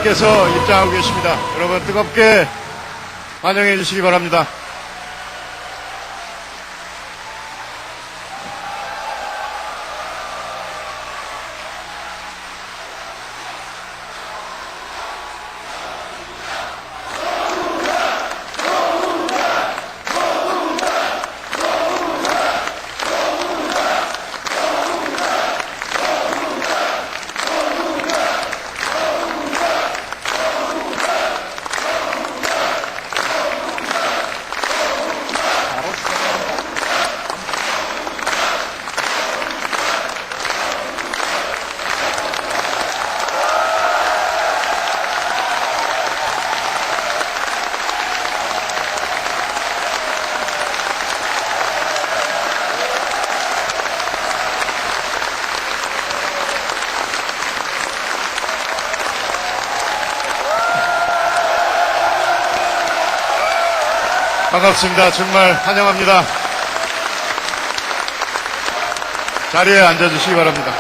께서 입장하고 계십니다. 여러분 뜨겁게 환영해 주시기 바랍니다. 반갑습니다. 정말 환영합니다. 자리에 앉아주시기 바랍니다.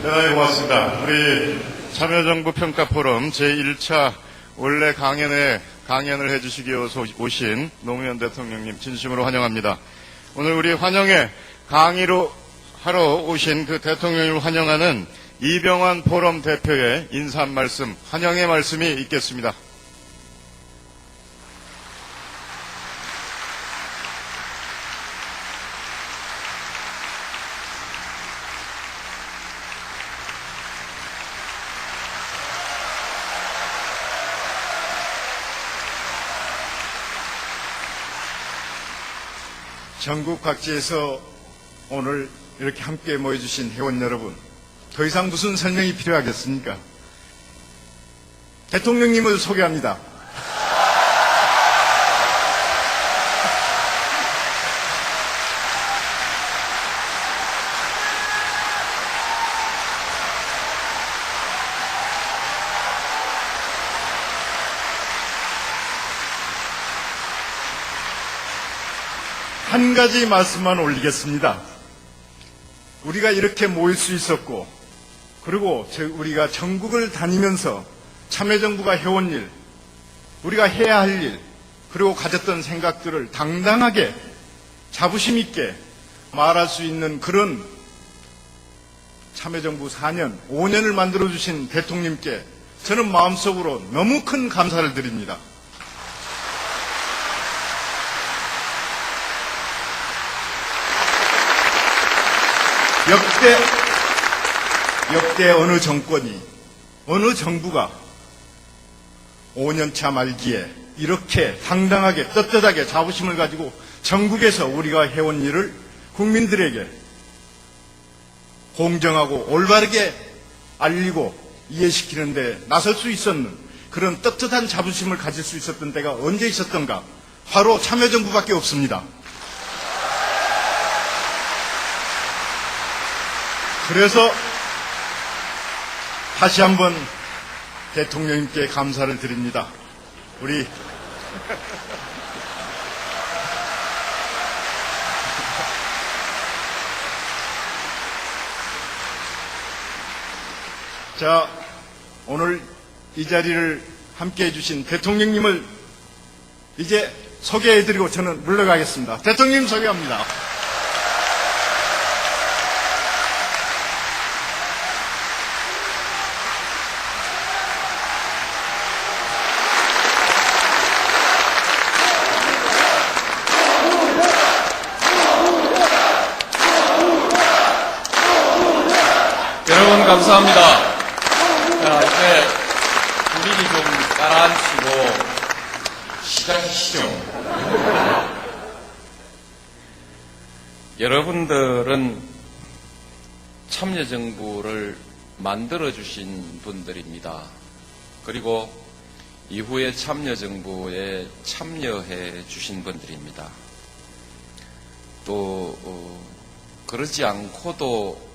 대단히 고맙습니다. 우리 참여정부 평가포럼 제1차 원래 강연을 해주시기 위해서 오신 노무현 대통령님 진심으로 환영합니다. 오늘 우리 환영회 강의로 하러 오신 그 대통령을 환영하는 이병환 포럼 대표의 인사 말씀, 환영의 말씀이 있겠습니다. 전국 각지에서 오늘 이렇게 함께 모여주신 회원 여러분, 더 이상 무슨 설명이 필요하겠습니까? 대통령님을 소개합니다. 한 가지 말씀만 올리겠습니다. 우리가 이렇게 모일 수 있었고, 그리고 우리가 전국을 다니면서 참여정부가 해온 일, 우리가 해야 할 일, 그리고 가졌던 생각들을 당당하게 자부심 있게 말할 수 있는 그런 참여정부 4년, 5년을 만들어주신 대통령님께 저는 마음속으로 너무 큰 감사를 드립니다. 역대 어느 정권이, 어느 정부가 5년차 말기에 이렇게 당당하게 떳떳하게 자부심을 가지고 전국에서 우리가 해온 일을 국민들에게 공정하고 올바르게 알리고 이해시키는 데 나설 수 있었는 그런 떳떳한 자부심을 가질 수 있었던 때가 언제 있었던가? 바로 참여정부밖에 없습니다. 그래서 다시 한번 대통령님께 감사를 드립니다. 우리 자, 오늘 이 자리를 함께 해주신 대통령님을 이제 소개해드리고 저는 물러가겠습니다. 대통령님 소개합니다. 여러분 감사합니다. 자, 이제 분위기 좀 가라앉히고 시작하시죠. 여러분들은 참여정부를 만들어주신 분들입니다. 그리고 이후에 참여정부에 참여해 주신 분들입니다. 또 그러지 않고도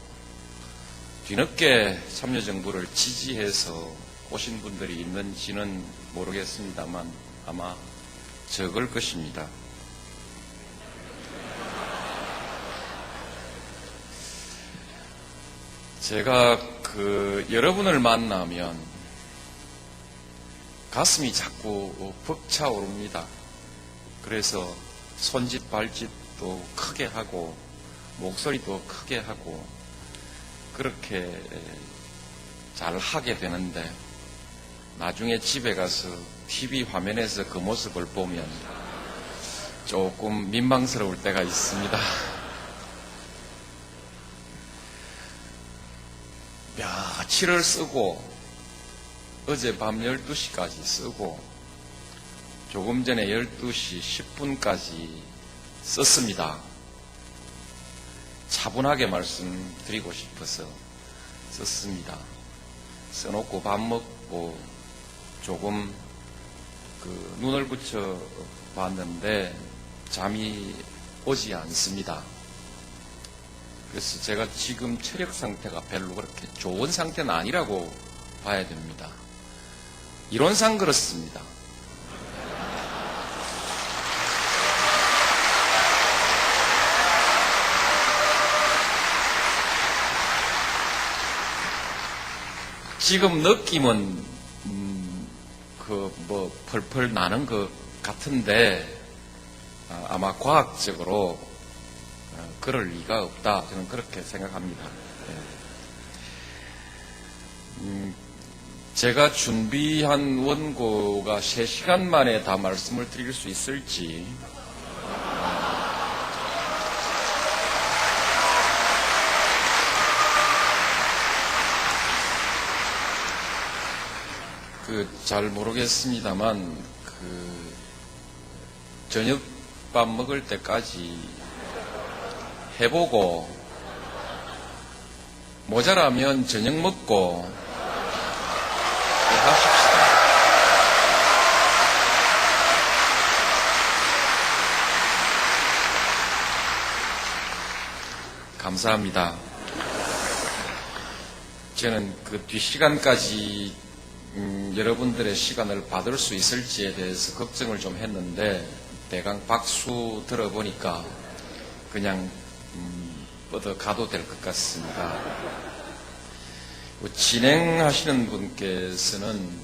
뒤늦게 참여정부를 지지해서 오신 분들이 있는지는 모르겠습니다만 아마 적을 것입니다. 제가 여러분을 만나면 가슴이 자꾸 벅차오릅니다. 그래서 손짓 발짓도 크게 하고 목소리도 크게 하고 그렇게 잘 하게 되는데 나중에 집에 가서 TV 화면에서 그 모습을 보면 조금 민망스러울 때가 있습니다. 며칠을 쓰고 어젯밤 12시까지 쓰고 조금 전에 12시 10분까지 썼습니다. 차분하게 말씀드리고 싶어서 썼습니다. 써놓고 밥 먹고 조금 눈을 붙여 봤는데 잠이 오지 않습니다. 그래서 제가 지금 체력 상태가 별로 그렇게 좋은 상태는 아니라고 봐야 됩니다. 이론상 그렇습니다. 지금 느낌은 펄펄 나는 것 같은데 아마 과학적으로 그럴 리가 없다. 저는 그렇게 생각합니다. 제가 준비한 원고가 3시간 만에 다 말씀을 드릴 수 있을지 잘 모르겠습니다만 저녁밥 먹을 때까지 해보고 모자라면 저녁 먹고 하십시다. 감사합니다. 저는 뒷시간까지 여러분들의 시간을 받을 수 있을지에 대해서 걱정을 좀 했는데 대강 박수 들어보니까 그냥 뻗어 가도 될 것 같습니다. 진행하시는 분께서는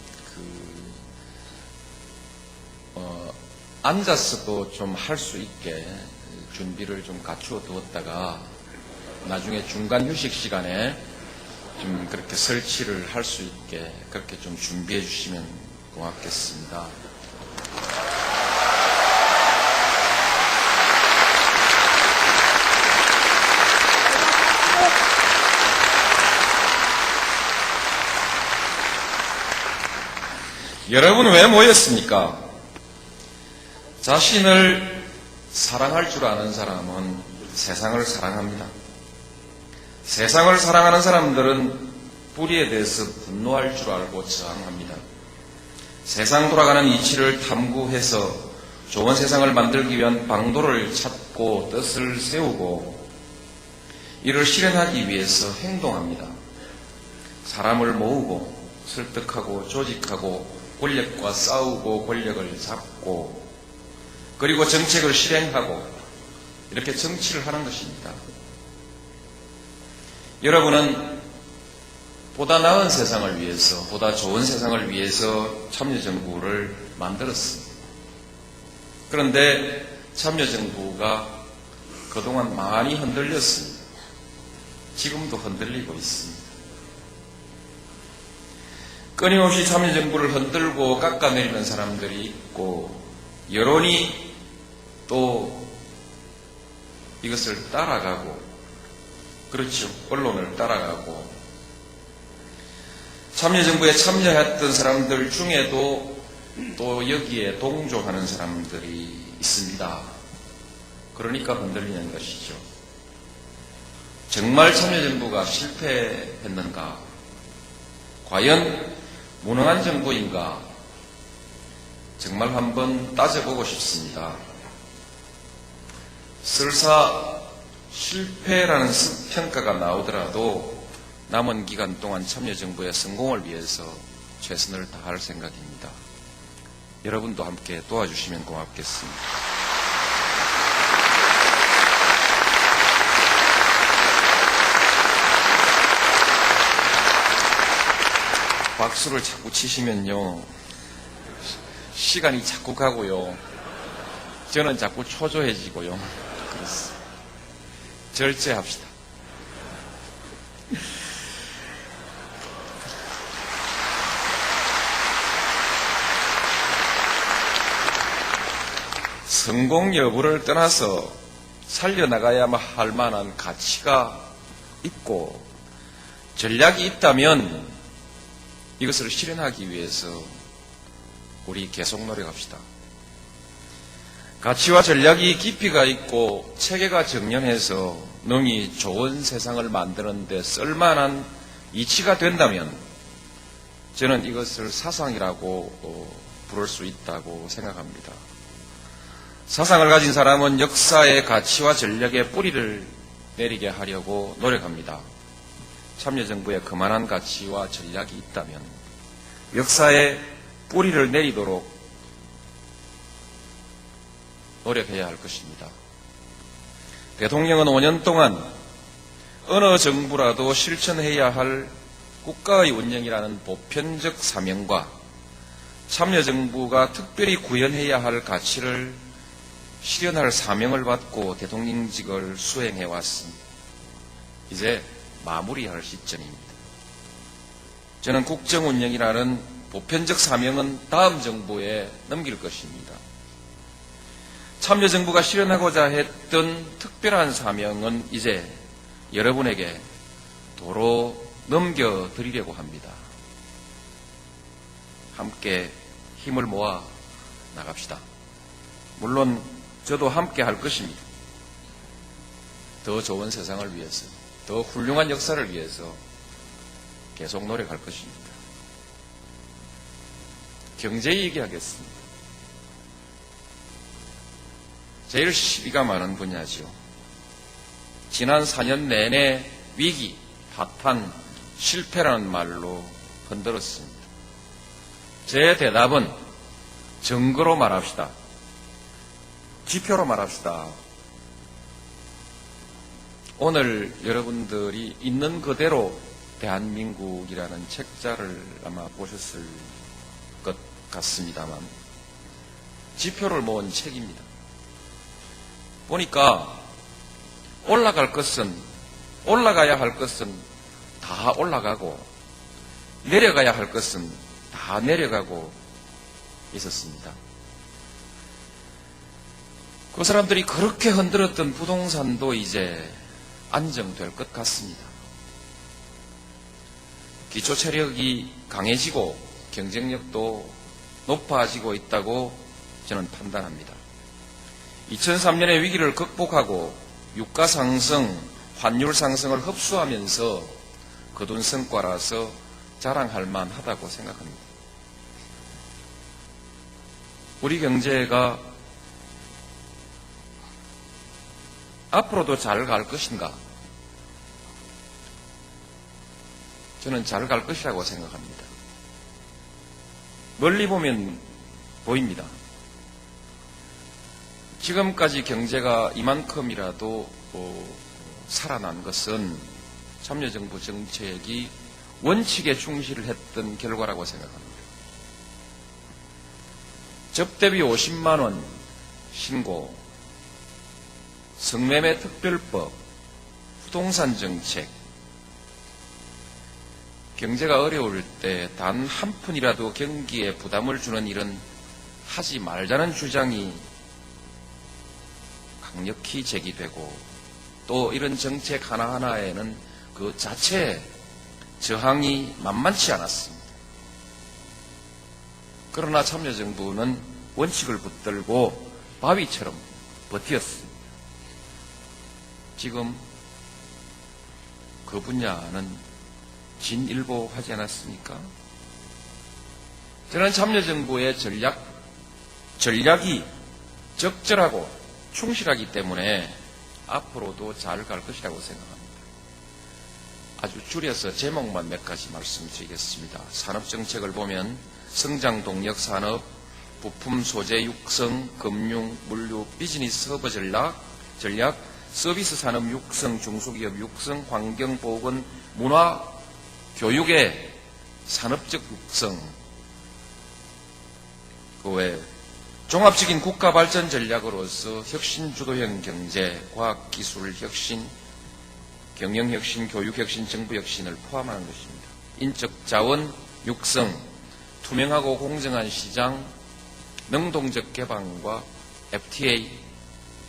앉아서도 좀 할 수 있게 준비를 좀 갖추어 두었다가 나중에 중간 휴식 시간에 좀 그렇게 설치를 할 수 있게 그렇게 좀 준비해 주시면 고맙겠습니다. 여러분 왜 모였습니까? 자신을 사랑할 줄 아는 사람은 세상을 사랑합니다. 세상을 사랑하는 사람들은 뿌리에 대해서 분노할 줄 알고 저항합니다. 세상 돌아가는 이치를 탐구해서 좋은 세상을 만들기 위한 방도를 찾고 뜻을 세우고 이를 실현하기 위해서 행동합니다. 사람을 모으고 설득하고 조직하고 권력과 싸우고 권력을 잡고 그리고 정책을 실행하고 이렇게 정치를 하는 것입니다. 여러분은 보다 나은 세상을 위해서, 보다 좋은 세상을 위해서 참여정부를 만들었습니다. 그런데 참여정부가 그동안 많이 흔들렸습니다. 지금도 흔들리고 있습니다. 끊임없이 참여정부를 흔들고 깎아내리는 사람들이 있고 여론이 또 이것을 따라가고 그렇죠. 언론을 따라가고 참여정부에 참여했던 사람들 중에도 또 여기에 동조하는 사람들이 있습니다. 그러니까 흔들리는 것이죠. 정말 참여정부가 실패했는가? 과연 무능한 정부인가? 정말 한번 따져보고 싶습니다. 설사 실패라는 평가가 나오더라도 남은 기간 동안 참여정부의 성공을 위해서 최선을 다할 생각입니다. 여러분도 함께 도와주시면 고맙겠습니다. 박수를 자꾸 치시면요, 시간이 자꾸 가고요, 저는 자꾸 초조해지고요. 그래서 절제합시다. 성공 여부를 떠나서 살려나가야만 할 만한 가치가 있고 전략이 있다면 이것을 실현하기 위해서 우리 계속 노력합시다. 가치와 전략이 깊이가 있고 체계가 정연해서 능히 좋은 세상을 만드는 데 쓸만한 이치가 된다면 저는 이것을 사상이라고 부를 수 있다고 생각합니다. 사상을 가진 사람은 역사의 가치와 전략의 뿌리를 내리게 하려고 노력합니다. 참여정부에 그만한 가치와 전략이 있다면 역사의 뿌리를 내리도록 노력해야 할 것입니다. 대통령은 5년 동안 어느 정부라도 실천해야 할 국가의 운영이라는 보편적 사명과 참여정부가 특별히 구현해야 할 가치를 실현할 사명을 받고 대통령직을 수행해왔습니다. 이제 마무리할 시점입니다. 저는 국정운영이라는 보편적 사명은 다음 정부에 넘길 것입니다. 참여정부가 실현하고자 했던 특별한 사명은 이제 여러분에게 도로 넘겨드리려고 합니다. 함께 힘을 모아 나갑시다. 물론 저도 함께 할 것입니다. 더 좋은 세상을 위해서, 더 훌륭한 역사를 위해서 계속 노력할 것입니다. 경제 얘기하겠습니다. 제일 시비가 많은 분야죠. 지난 4년 내내 위기, 파탄, 실패라는 말로 흔들었습니다. 제 대답은 증거로 말합시다. 지표로 말합시다. 오늘 여러분들이 있는 그대로 대한민국이라는 책자를 아마 보셨을 것 같습니다만 지표를 모은 책입니다. 보니까 올라가야 할 것은 다 올라가고 내려가야 할 것은 다 내려가고 있었습니다. 그 사람들이 그렇게 흔들었던 부동산도 이제 안정될 것 같습니다. 기초 체력이 강해지고 경쟁력도 높아지고 있다고 저는 판단합니다. 2003년의 위기를 극복하고 유가 상승, 환율 상승을 흡수하면서 거둔 성과라서 자랑할 만하다고 생각합니다. 우리 경제가 앞으로도 잘 갈 것인가? 저는 잘 갈 것이라고 생각합니다. 멀리 보면 보입니다. 지금까지 경제가 이만큼이라도 살아난 것은 참여정부 정책이 원칙에 충실을 했던 결과라고 생각합니다. 접대비 50만 원 신고, 성매매 특별법, 부동산 정책, 경제가 어려울 때 단 한 푼이라도 경기에 부담을 주는 일은 하지 말자는 주장이 강력히 제기되고 또 이런 정책 하나하나에는 그 자체의 저항이 만만치 않았습니다. 그러나 참여정부는 원칙을 붙들고 바위처럼 버텼습니다. 지금 그 분야는 진일보하지 않았습니까? 저는 참여정부의 전략이 적절하고 충실하기 때문에 앞으로도 잘 갈 것이라고 생각합니다. 아주 줄여서 제목만 몇 가지 말씀드리겠습니다. 산업정책을 보면 성장동력 산업, 부품 소재 육성, 금융, 물류, 비즈니스 허브 전략, 서비스 산업 육성, 중소기업 육성, 환경, 보건, 문화, 교육의 산업적 육성, 그 외 종합적인 국가 발전 전략으로서 혁신 주도형 경제, 과학 기술 혁신, 경영 혁신, 교육 혁신, 정부 혁신을 포함하는 것입니다. 인적 자원 육성, 투명하고 공정한 시장, 능동적 개방과 FTA,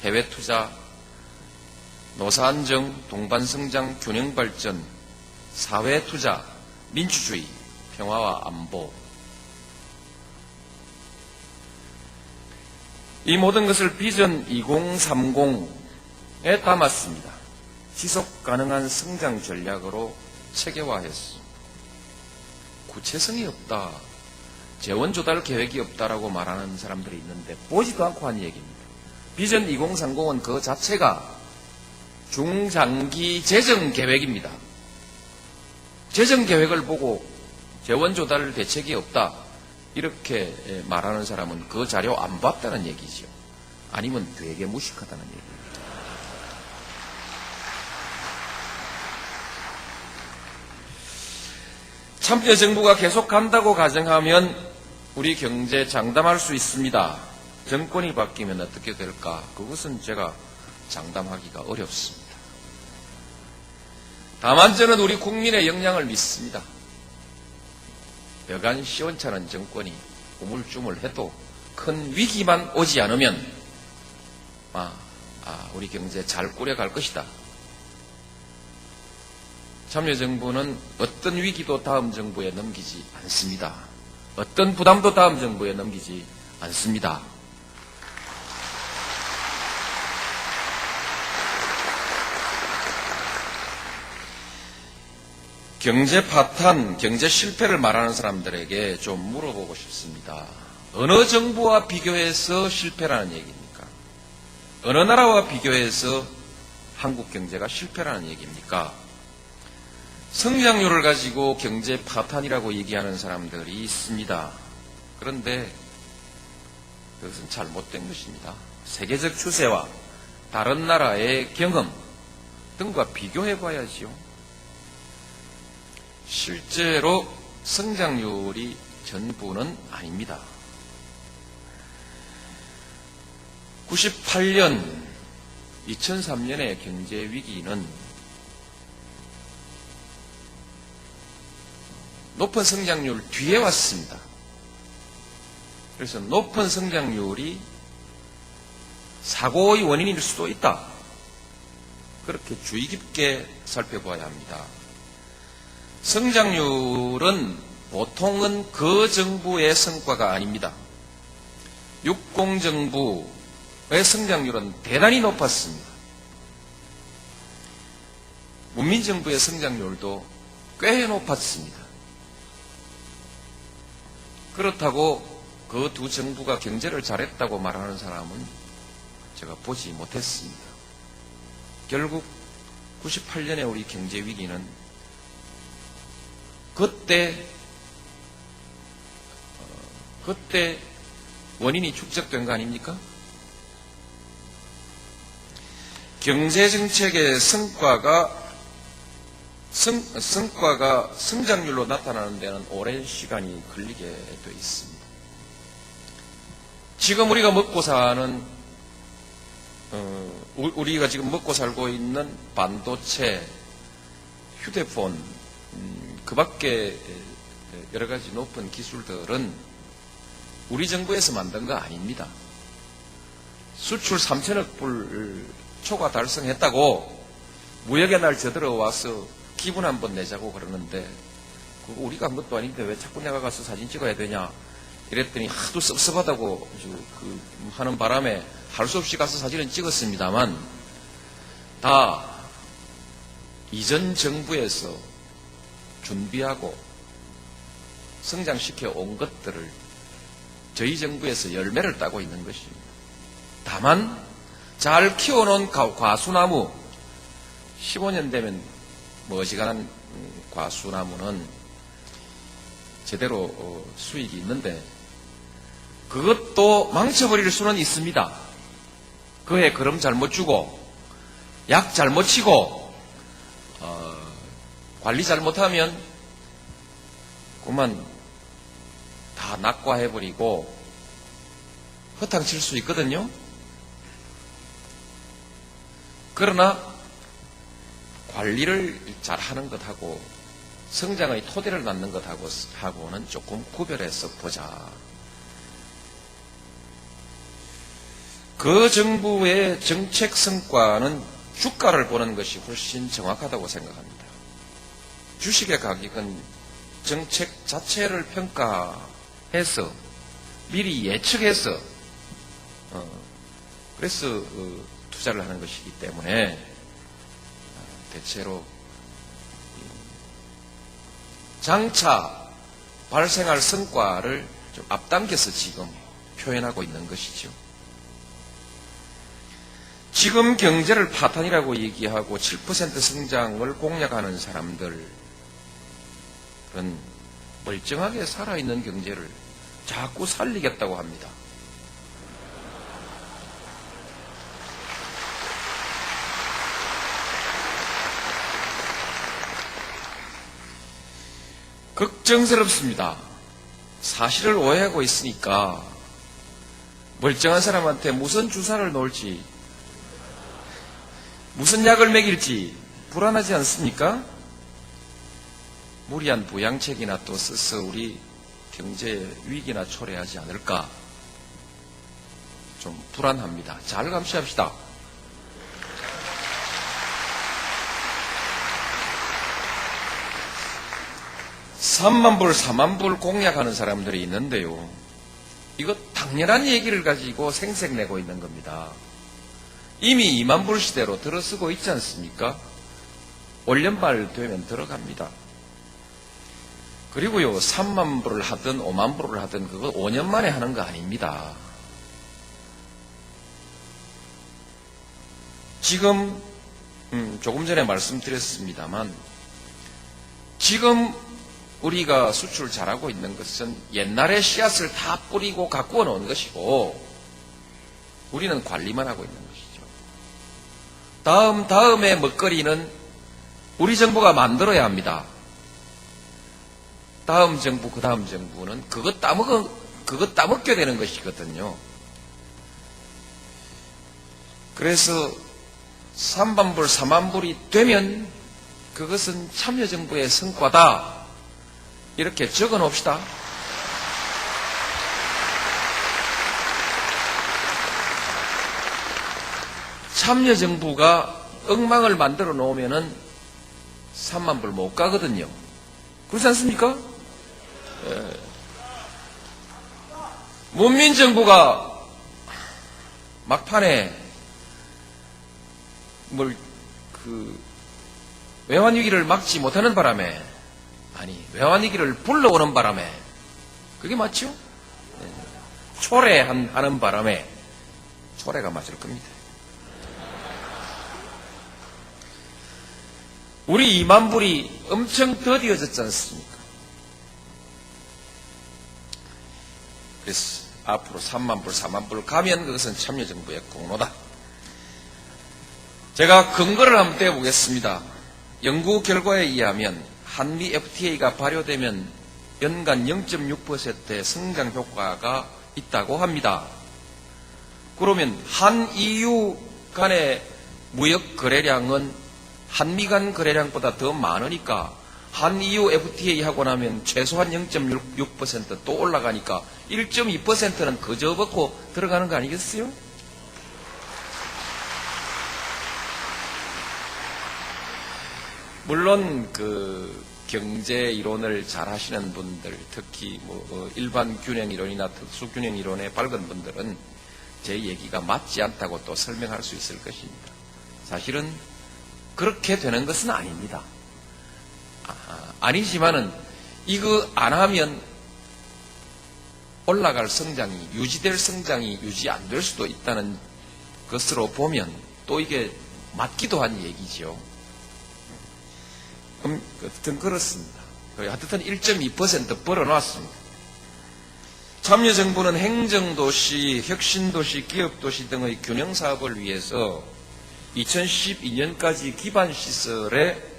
해외 투자, 노사 안정, 동반 성장, 균형 발전, 사회 투자, 민주주의, 평화와 안보. 이 모든 것을 비전 2030에 담았습니다. 지속 가능한 성장 전략으로 체계화했습니다. 구체성이 없다, 재원 조달 계획이 없다라고 말하는 사람들이 있는데 보지도 않고 한 얘기입니다. 비전 2030은 그 자체가 중장기 재정 계획입니다. 재정 계획을 보고 재원 조달 대책이 없다, 이렇게 말하는 사람은 그 자료 안 봤다는 얘기죠. 아니면 되게 무식하다는 얘기입니다. 참여정부가 계속 간다고 가정하면 우리 경제 장담할 수 있습니다. 정권이 바뀌면 어떻게 될까? 그것은 제가 장담하기가 어렵습니다. 다만 저는 우리 국민의 역량을 믿습니다. 여간 시원찮은 정권이 우물쭈물해도 큰 위기만 오지 않으면 우리 경제 잘 꾸려갈 것이다. 참여정부는 어떤 위기도 다음 정부에 넘기지 않습니다. 어떤 부담도 다음 정부에 넘기지 않습니다. 경제 파탄, 경제 실패를 말하는 사람들에게 좀 물어보고 싶습니다. 어느 정부와 비교해서 실패라는 얘기입니까? 어느 나라와 비교해서 한국 경제가 실패라는 얘기입니까? 성장률을 가지고 경제 파탄이라고 얘기하는 사람들이 있습니다. 그런데 그것은 잘못된 것입니다. 세계적 추세와 다른 나라의 경험 등과 비교해 봐야지요. 실제로 성장률이 전부는 아닙니다. 98년, 2003년의 경제 위기는 높은 성장률 뒤에 왔습니다. 그래서 높은 성장률이 사고의 원인일 수도 있다. 그렇게 주의 깊게 살펴봐야 합니다. 성장률은 보통은 그 정부의 성과가 아닙니다. 60 정부의 성장률은 대단히 높았습니다. 문민정부의 성장률도 꽤 높았습니다. 그렇다고 그 두 정부가 경제를 잘했다고 말하는 사람은 제가 보지 못했습니다. 결국 98년에 우리 경제 위기는 그때 원인이 축적된 거 아닙니까? 경제정책의 성과가 성장률로 나타나는 데는 오랜 시간이 걸리게 되어 있습니다. 지금 우리가 먹고 사는, 우리가 지금 먹고 살고 있는 반도체, 휴대폰, 그 밖에 여러 가지 높은 기술들은 우리 정부에서 만든 거 아닙니다. 수출 3천억 불 초과 달성했다고 무역의 날 저들어와서 기분 한번 내자고 그러는데 그거 우리가 한 것도 아닌데 왜 자꾸 내가 가서 사진 찍어야 되냐 이랬더니 하도 섭섭하다고 하는 바람에 할 수 없이 가서 사진은 찍었습니다만 다 이전 정부에서 준비하고 성장시켜 온 것들을 저희 정부에서 열매를 따고 있는 것입니다. 다만 잘 키워놓은 과수나무 15년 되면 어지간한 과수나무는 제대로 수익이 있는데 그것도 망쳐버릴 수는 있습니다. 그해 그럼 잘못 주고 약 잘못 치고 관리 잘못하면 그만 다 낙과해버리고 허탕칠 수 있거든요. 그러나 관리를 잘 하는 것하고 성장의 토대를 낳는 것하고는 조금 구별해서 보자. 그 정부의 정책 성과는 주가를 보는 것이 훨씬 정확하다고 생각합니다. 주식의 가격은 정책 자체를 평가해서 미리 예측해서 그래서 투자를 하는 것이기 때문에 대체로 장차 발생할 성과를 좀 앞당겨서 지금 표현하고 있는 것이죠. 지금 경제를 파탄이라고 얘기하고 7% 성장을 공략하는 사람들은 멀쩡하게 살아있는 경제를 자꾸 살리겠다고 합니다. 걱정스럽습니다. 사실을 오해하고 있으니까 멀쩡한 사람한테 무슨 주사를 놓을지 무슨 약을 먹일지 불안하지 않습니까? 무리한 부양책이나 또 써서 우리 경제 위기나 초래하지 않을까 좀 불안합니다. 잘 감시합시다. (3만 불) (4만 불) 공략하는 사람들이 있는데요. 이거 당연한 얘기를 가지고 생색내고 있는 겁니다. 이미 2만 불 시대로 들어서고 있지 않습니까? 올 연말 되면 들어갑니다. 그리고요, 3만 불을 하든 5만 불을 하든 그거 5년 만에 하는 거 아닙니다. 지금 조금 전에 말씀드렸습니다만 지금 우리가 수출 잘하고 있는 것은 옛날에 씨앗을 다 뿌리고 가꾸어 놓은 것이고 우리는 관리만 하고 있는 것이죠. 다음의 먹거리는 우리 정부가 만들어야 합니다. 다음 정부, 그 다음 정부는 그거 따먹게 되는 것이거든요. 그래서 3만 불, 4만 불이 되면 그것은 참여정부의 성과다. 이렇게 적어 놓읍시다. 참여정부가 엉망을 만들어 놓으면은 3만 불 못 가거든요. 그렇지 않습니까? 예. 문민정부가 막판에 외환위기를 막지 못하는 바람에, 외환위기를 불러오는 바람에, 그게 맞죠? 예. 초래하는 바람에, 초래가 맞을 겁니다. 우리 2만 불이 엄청 더디어졌지 않습니까? 그래서 앞으로 3만 불, 4만 불 가면 그것은 참여정부의 공로다. 제가 근거를 한번 떼어보겠습니다. 연구 결과에 의하면 한미 FTA가 발효되면 연간 0.6%의 성장 효과가 있다고 합니다. 그러면 한EU 간의 무역 거래량은 한미 간 거래량보다 더 많으니까 한EU FTA 하고 나면 최소한 0.6% 또 올라가니까 1.2%는 그저 벗고 들어가는 거 아니겠어요? 물론 경제 이론을 잘 하시는 분들, 특히 일반 균형 이론이나 특수 균형 이론에 밝은 분들은 제 얘기가 맞지 않다고 또 설명할 수 있을 것입니다. 사실은 그렇게 되는 것은 아닙니다. 아니지만은 이거 안 하면 올라갈 성장이, 유지될 성장이 유지 안 될 수도 있다는 것으로 보면 또 이게 맞기도 한 얘기죠. 어쨌든 그렇습니다. 하여튼 1.2% 벌어놨습니다. 참여정부는 행정도시, 혁신도시, 기업도시 등의 균형사업을 위해서 2012년까지 기반시설에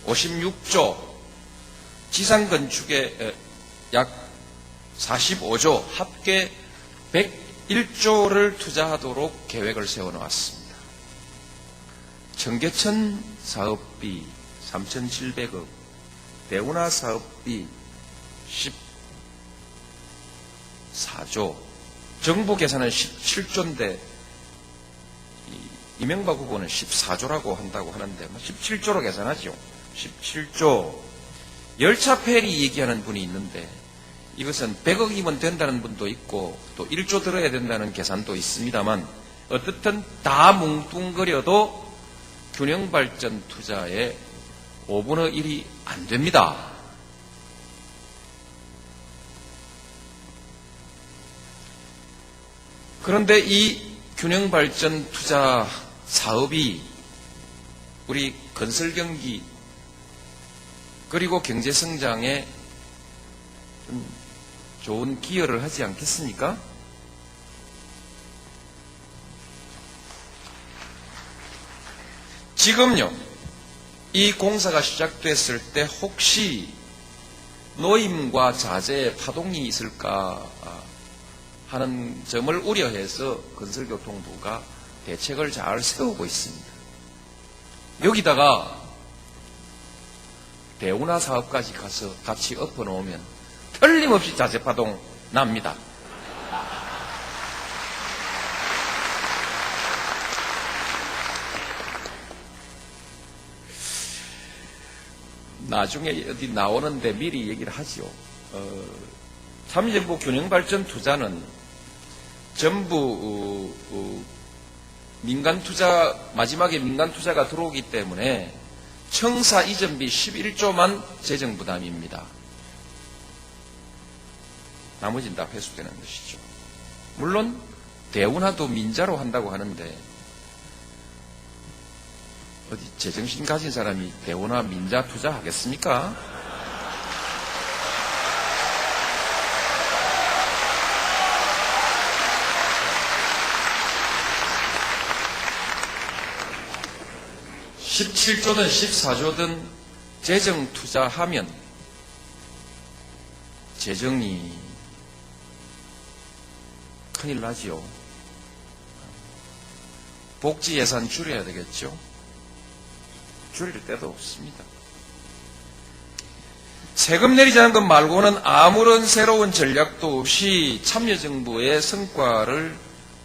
56조, 지상건축에 약 45조, 합계 101조를 투자하도록 계획을 세워놓았습니다. 청계천 사업비 3,700억, 대운하 사업비 14조, 정부 계산은 17조인데 이명박 후보는 14조라고 한다고 하는데 17조로 계산하죠. 17조. 열차 페리 얘기하는 분이 있는데 이것은 100억이면 된다는 분도 있고 또 1조 들어야 된다는 계산도 있습니다만 어떻든 다 뭉뚱그려도 균형발전 투자의 5분의 1이 안 됩니다. 그런데 이 균형발전 투자 사업이 우리 건설경기 그리고 경제성장에 좀 좋은 기여를 하지 않겠습니까? 지금요, 이 공사가 시작됐을 때 혹시 노임과 자재에 파동이 있을까 하는 점을 우려해서 건설교통부가 대책을 잘 세우고 있습니다. 여기다가 대운하 사업까지 가서 같이 엎어놓으면 틀림없이 자재 파동 납니다. 나중에 어디 나오는데 미리 얘기를 하지요. 참여정부 균형발전 투자는 전부 민간 투자, 마지막에 민간 투자가 들어오기 때문에 청사 이전비 11조만 재정 부담입니다. 나머지는 다 회수되는 것이죠. 물론 대운하도 민자로 한다고 하는데 어디 제정신 가진 사람이 대운하 민자 투자하겠습니까? (17조든) (14조든) 재정 투자하면 재정이 큰일 나지요. 복지 예산 줄여야 되겠죠. 줄일 데도 없습니다. 세금 내리자는 것 말고는 아무런 새로운 전략도 없이 참여정부의 성과를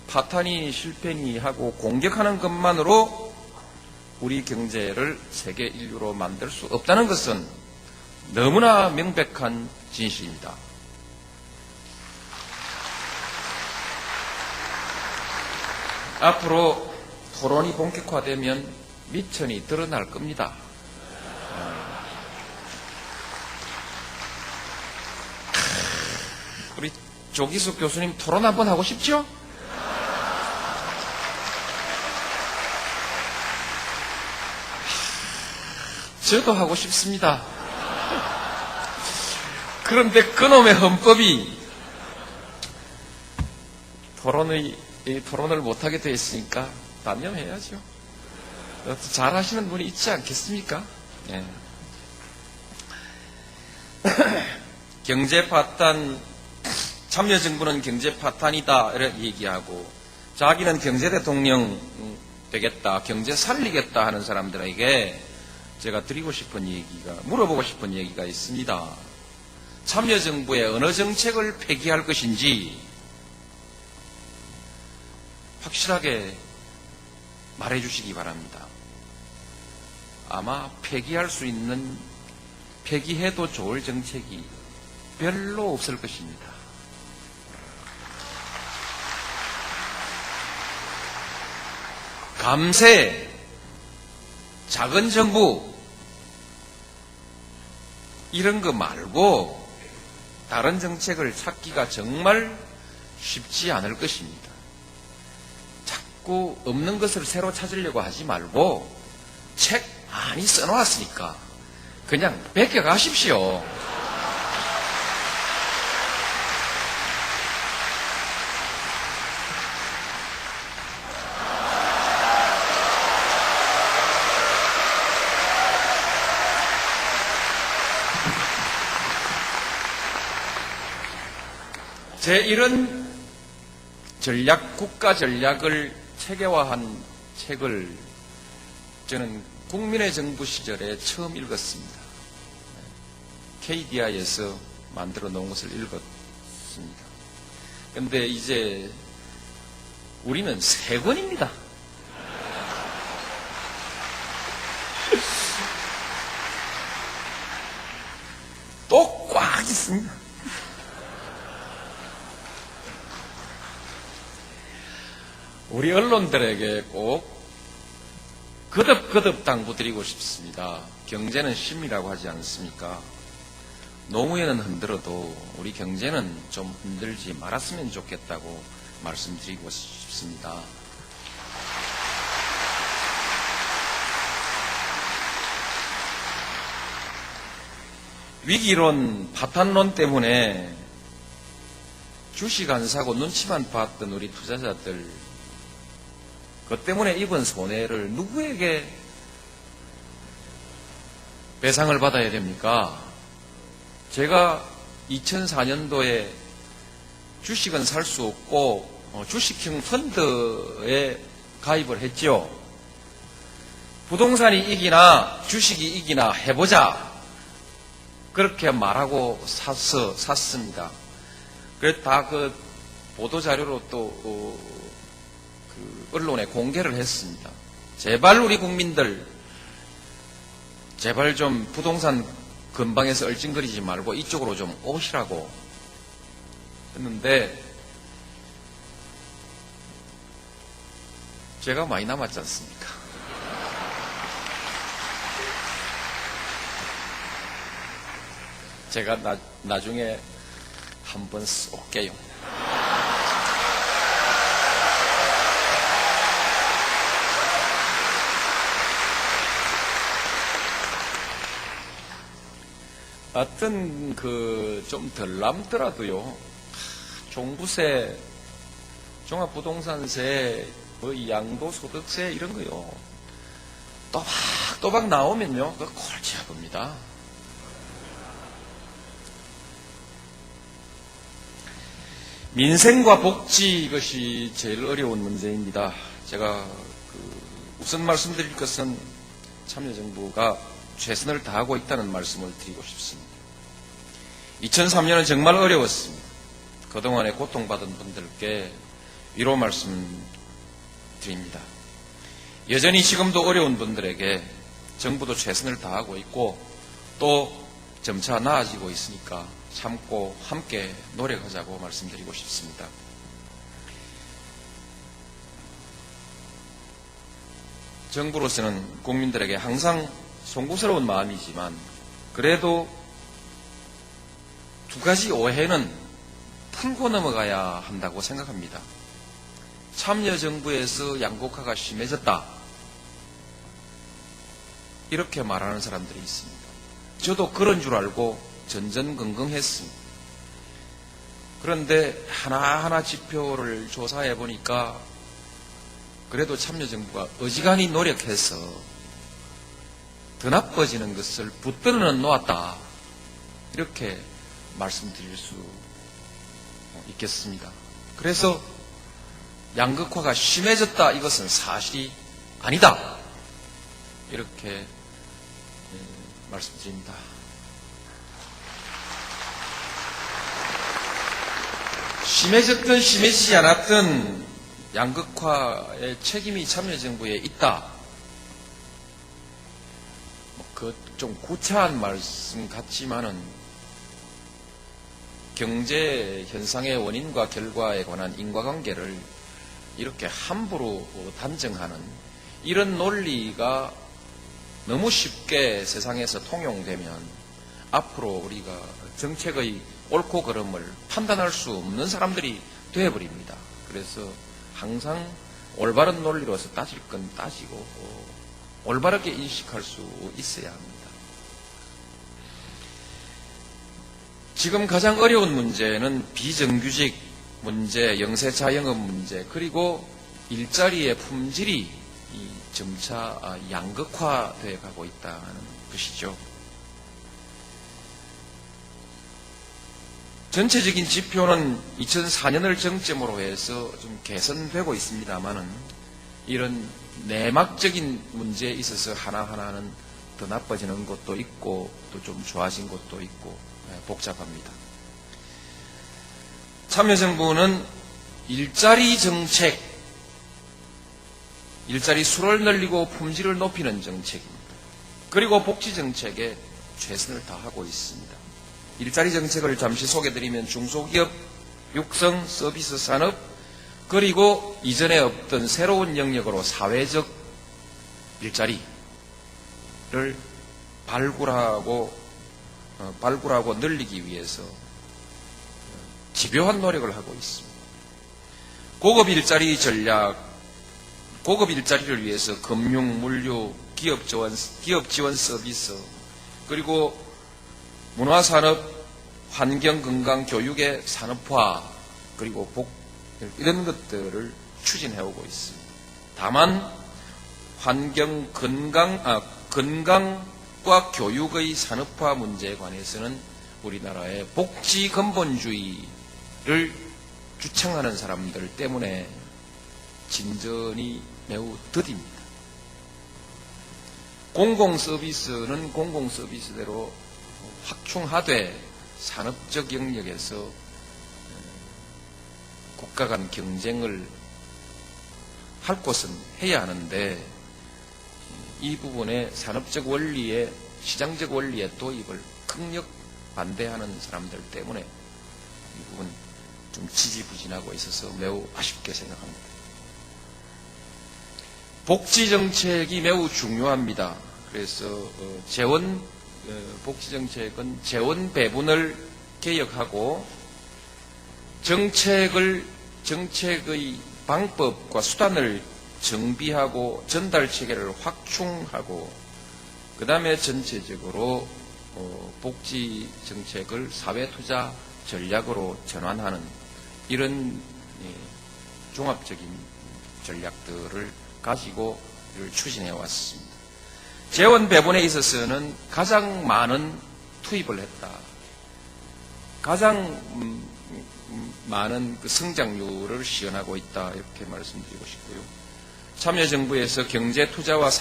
파탄이 실패니 하고 공격하는 것만으로 우리 경제를 세계 인류로 만들 수 없다는 것은 너무나 명백한 진실입니다. 앞으로 토론이 본격화되면 미천이 드러날 겁니다. 우리 조기숙 교수님 토론 한번 하고 싶죠? 저도 하고 싶습니다. 그런데 그놈의 헌법이 토론을 못하게 되어 있으니까 단념해야죠. 잘하시는 분이 있지 않겠습니까? 예. 경제 파탄, 참여정부는 경제 파탄이다 이렇게 얘기하고 자기는 경제 대통령 되겠다, 경제 살리겠다 하는 사람들에게 제가 물어보고 싶은 얘기가 있습니다. 참여정부의 어느 정책을 폐기할 것인지 확실하게 말해주시기 바랍니다. 아마 폐기해도 좋을 정책이 별로 없을 것입니다. 감세, 작은 정부 이런 거 말고 다른 정책을 찾기가 정말 쉽지 않을 것입니다. 자꾸 없는 것을 새로 찾으려고 하지 말고 책 많이 써놓았으니까 그냥 베껴가십시오. 제1은 국가 전략을 체계화한 책을 저는 국민의 정부 시절에 처음 읽었습니다. KDI에서 만들어 놓은 것을 읽었습니다. 그런데 이제 우리는 3권입니다. 또 꽉 있습니다. 우리 언론들에게 꼭 거듭 당부드리고 싶습니다. 경제는 심이라고 하지 않습니까? 노무현은 흔들어도 우리 경제는 좀 흔들지 말았으면 좋겠다고 말씀드리고 싶습니다. 위기론, 파탄론 때문에 주식 안 사고 눈치만 봤던 우리 투자자들, 그것 때문에 입은 손해를 누구에게 배상을 받아야 됩니까? 제가 2004년도에 주식은 살 수 없고 주식형 펀드에 가입을 했죠. 부동산이 이기나 주식이 이기나 해보자. 그렇게 말하고 샀습니다. 그래서 다 그 보도자료로 또 그 언론에 공개를 했습니다. 제발 우리 국민들, 제발 좀 부동산 근방에서 얼찡거리지 말고 이쪽으로 좀 오시라고 했는데, 제가 많이 남았지 않습니까? 제가 나중에 한번 쏠게요. 하여튼 좀 덜 남더라도요, 종부세, 종합부동산세, 양도소득세 이런 거요, 또박 나오면요, 그 골치 아픕니다. 민생과 복지, 이것이 제일 어려운 문제입니다. 제가 우선 말씀드릴 것은 참여정부가 최선을 다하고 있다는 말씀을 드리고 싶습니다. 2003년은 정말 어려웠습니다. 그동안에 고통받은 분들께 위로 말씀드립니다. 여전히 지금도 어려운 분들에게 정부도 최선을 다하고 있고 또 점차 나아지고 있으니까 참고 함께 노력하자고 말씀드리고 싶습니다. 정부로서는 국민들에게 항상 송구스러운 마음이지만 그래도 두 가지 오해는 풀고 넘어가야 한다고 생각합니다. 참여정부에서 양극화가 심해졌다, 이렇게 말하는 사람들이 있습니다. 저도 그런 줄 알고 전전긍긍했습니다. 그런데 하나하나 지표를 조사해 보니까 그래도 참여정부가 어지간히 노력해서 더 나빠지는 것을 붙들어 놓았다, 이렇게 말씀드릴 수 있겠습니다. 그래서 양극화가 심해졌다, 이것은 사실이 아니다, 이렇게 말씀드립니다. 심해졌든 심해지지 않았든 양극화의 책임이 참여정부에 있다. 좀 구차한 말씀 같지만은 경제 현상의 원인과 결과에 관한 인과관계를 이렇게 함부로 단정하는 이런 논리가 너무 쉽게 세상에서 통용되면 앞으로 우리가 정책의 옳고 그름을 판단할 수 없는 사람들이 되어버립니다. 그래서 항상 올바른 논리로서 따질 건 따지고 올바르게 인식할 수 있어야 합니다. 지금 가장 어려운 문제는 비정규직 문제, 영세자영업 문제, 그리고 일자리의 품질이 점차 양극화되어 가고 있다는 것이죠. 전체적인 지표는 2004년을 정점으로 해서 좀 개선되고 있습니다만은 이런 내막적인 문제에 있어서 하나하나는 더 나빠지는 것도 있고 또 좀 좋아진 것도 있고 복잡합니다. 참여정부는 일자리 정책, 일자리 수를 늘리고 품질을 높이는 정책입니다. 그리고 복지 정책에 최선을 다하고 있습니다. 일자리 정책을 잠시 소개드리면 중소기업 육성 서비스 산업 그리고 이전에 없던 새로운 영역으로 사회적 일자리를 발굴하고 늘리기 위해서 집요한 노력을 하고 있습니다. 고급 일자리 전략, 고급 일자리를 위해서 금융, 물류, 기업 지원 서비스, 그리고 문화산업, 환경, 건강, 교육의 산업화, 그리고 이런 것들을 추진해오고 있습니다. 다만 환경, 건강과 교육의 산업화 문제에 관해서는 우리나라의 복지 근본주의를 주창하는 사람들 때문에 진전이 매우 더딥니다. 공공서비스는 공공서비스대로 확충하되 산업적 영역에서 국가 간 경쟁을 할 곳은 해야 하는데 이 부분에 산업적 원리에 시장적 원리의 도입을 극력 반대하는 사람들 때문에 이 부분 좀 지지부진하고 있어서 매우 아쉽게 생각합니다. 복지 정책이 매우 중요합니다. 그래서 복지 정책은 재원 배분을 개혁하고 정책의 방법과 수단을 정비하고 전달 체계를 확충하고 그 다음에 전체적으로 복지 정책을 사회투자 전략으로 전환하는 이런 종합적인 전략들을 가지고 이를 추진해 왔습니다. 재원 배분에 있어서는 가장 많은 투입을 했다. 가장 많은 그 성장률을 시현하고 있다. 이렇게 말씀드리고 싶고요. 참여정부에서 경제투자와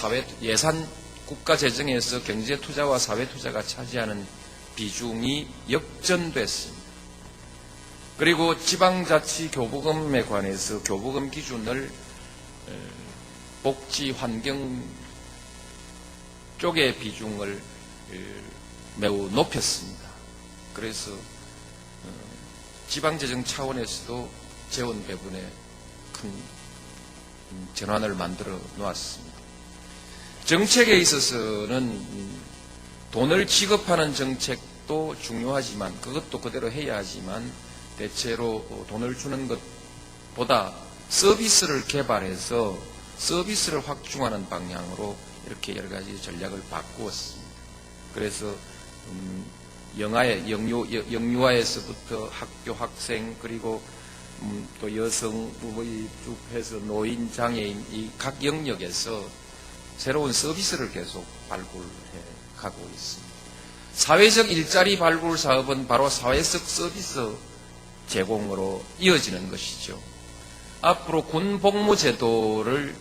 예산 국가 재정에서 경제투자와 사회투자가 차지하는 비중이 역전됐습니다. 그리고 지방자치 교부금에 관해서 교부금 기준을 복지 환경 쪽의 비중을 매우 높였습니다. 그래서 지방재정 차원에서도 재원 배분에 큰 전환을 만들어 놓았습니다. 정책에 있어서는 돈을 지급하는 정책도 중요하지만 그것도 그대로 해야 하지만 대체로 돈을 주는 것보다 서비스를 개발해서 서비스를 확충하는 방향으로 이렇게 여러 가지 전략을 바꾸었습니다. 그래서 영유아에서부터 학교 학생 그리고 또 여성 쭉 해서 노인 장애인 이 각 영역에서 새로운 서비스를 계속 발굴해 가고 있습니다. 사회적 일자리 발굴 사업은 바로 사회적 서비스 제공으로 이어지는 것이죠. 앞으로 군 복무 제도를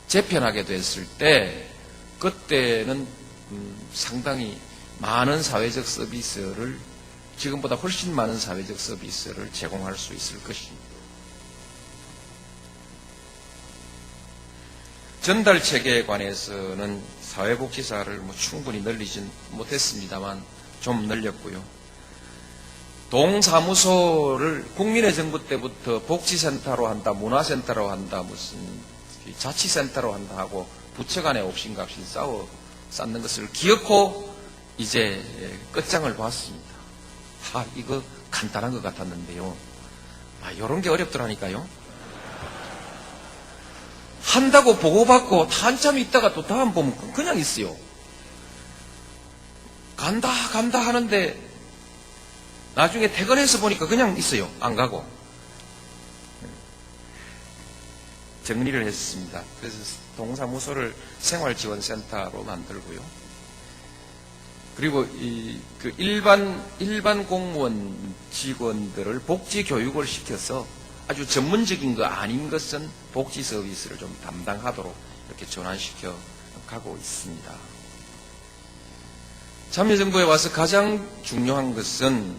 재편하게 됐을 때 그때는 상당히 많은 사회적 서비스를 지금보다 훨씬 많은 사회적 서비스를 제공할 수 있을 것입니다. 전달 체계에 관해서는 사회복지사를 충분히 늘리진 못했습니다만 좀 늘렸고요. 동사무소를 국민의 정부 때부터 복지센터로 한다, 문화센터로 한다, 무슨 자치센터로 한다 하고 부처 간의 옵신값이 쌓는 것을 기어코 이제 끝장을 봤습니다. 이거 간단한 것 같았는데요. 이런 게 어렵더라니까요. 한다고 보고받고 한참 있다가 또 다음 보면 그냥 있어요. 간다 하는데 나중에 퇴근해서 보니까 그냥 있어요. 안 가고. 정리를 했습니다. 그래서 동사무소를 생활지원센터로 만들고요. 그리고 그 일반 공무원 직원들을 복지 교육을 시켜서 아주 전문적인 거 아닌 것은 복지 서비스를 좀 담당하도록 이렇게 전환시켜 가고 있습니다. 참여정부에 와서 가장 중요한 것은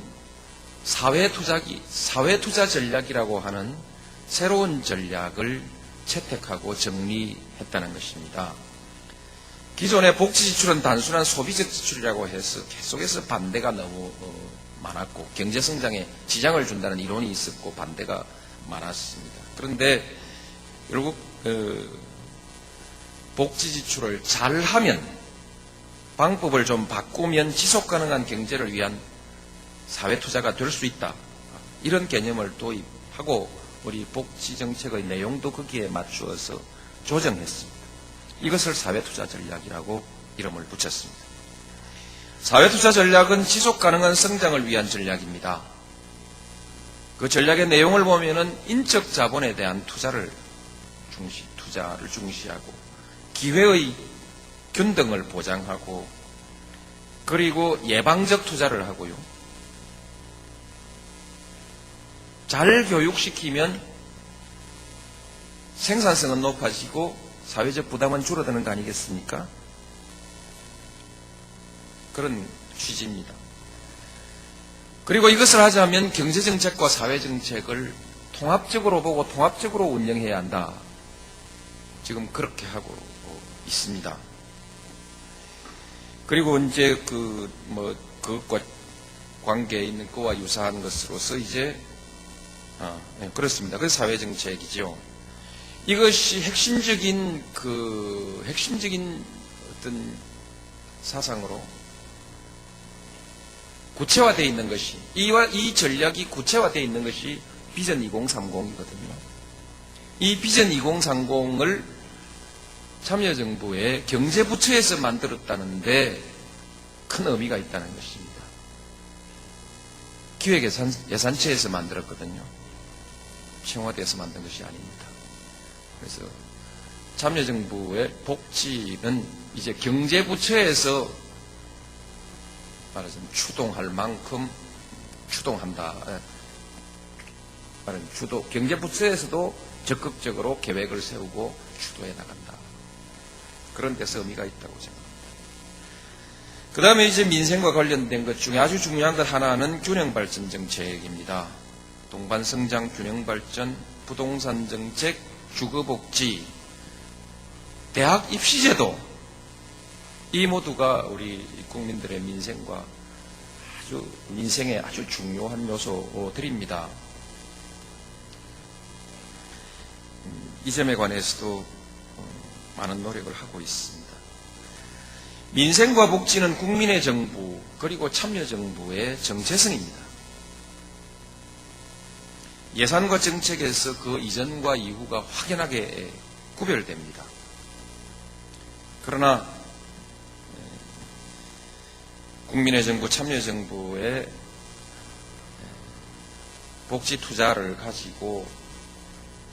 사회투자 전략이라고 하는 새로운 전략을 채택하고 정리했다는 것입니다. 기존의 복지 지출은 단순한 소비적 지출이라고 해서 계속해서 반대가 너무 많았고 경제성장에 지장을 준다는 이론이 있었고 반대가 많았습니다. 그런데 결국 복지 지출을 잘하면 방법을 좀 바꾸면 지속가능한 경제를 위한 사회투자가 될 수 있다. 이런 개념을 도입하고 우리 복지정책의 내용도 거기에 맞추어서 조정했습니다. 이것을 사회투자 전략이라고 이름을 붙였습니다. 사회투자 전략은 지속가능한 성장을 위한 전략입니다. 그 전략의 내용을 보면은 인적 자본에 대한 투자를 중시하고 기회의 균등을 보장하고 그리고 예방적 투자를 하고요. 잘 교육시키면 생산성은 높아지고 사회적 부담은 줄어드는 거 아니겠습니까? 그런 취지입니다. 그리고 이것을 하자면 경제정책과 사회정책을 통합적으로 보고 통합적으로 운영해야 한다. 지금 그렇게 하고 있습니다. 그리고 이제 그것과 관계에 있는 거와 유사한 것으로서 이제 네, 그렇습니다. 그래서 사회정책이죠. 이것이 핵심적인 어떤 사상으로 구체화되어 있는 것이 이 전략이 구체화되어 있는 것이 비전 2030이거든요. 이 비전 2030을 참여정부의 경제부처에서 만들었다는데 큰 의미가 있다는 것입니다. 기획예산처에서 만들었거든요. 청와대에서 만든 것이 아닙니다. 그래서 참여정부의 복지는 이제 경제부처에서 말하자면 추동할 만큼 추동한다. 말하자면 경제부처에서도 적극적으로 계획을 세우고 주도해 나간다. 그런 데서 의미가 있다고 생각합니다. 그 다음에 이제 민생과 관련된 것 중에 아주 중요한 것 하나는 균형발전 정책입니다. 동반성장 균형발전, 부동산 정책, 주거복지, 대학 입시제도, 이 모두가 우리 국민들의 민생의 아주 중요한 요소들입니다. 이 점에 관해서도 많은 노력을 하고 있습니다. 민생과 복지는 국민의 정부 그리고 참여정부의 정체성입니다. 예산과 정책에서 그 이전과 이후가 확연하게 구별됩니다. 그러나 국민의 정부, 참여정부의 복지 투자를 가지고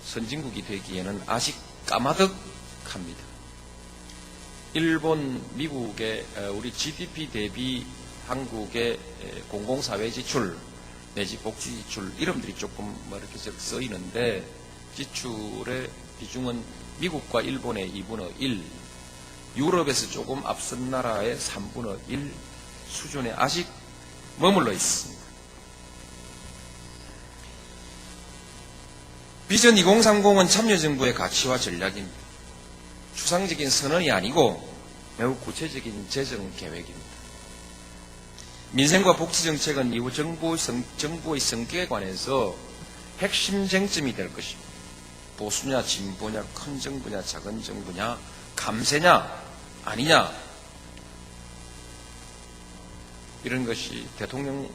선진국이 되기에는 아직 까마득합니다. 일본, 미국의 우리 GDP 대비 한국의 공공사회지출 내지 복지지출 이름들이 조금 이렇게 써 있는데 지출의 비중은 미국과 일본의 2분의 1, 유럽에서 조금 앞선 나라의 3분의 1 수준에 아직 머물러 있습니다. 비전 2030은 참여정부의 가치와 전략입니다. 추상적인 선언이 아니고 매우 구체적인 재정 계획입니다. 민생과 복지정책은 이후 정부의 성격에 관해서 핵심 쟁점이 될 것입니다. 보수냐, 진보냐, 큰 정부냐, 작은 정부냐, 감세냐, 아니냐, 이런 것이 대통령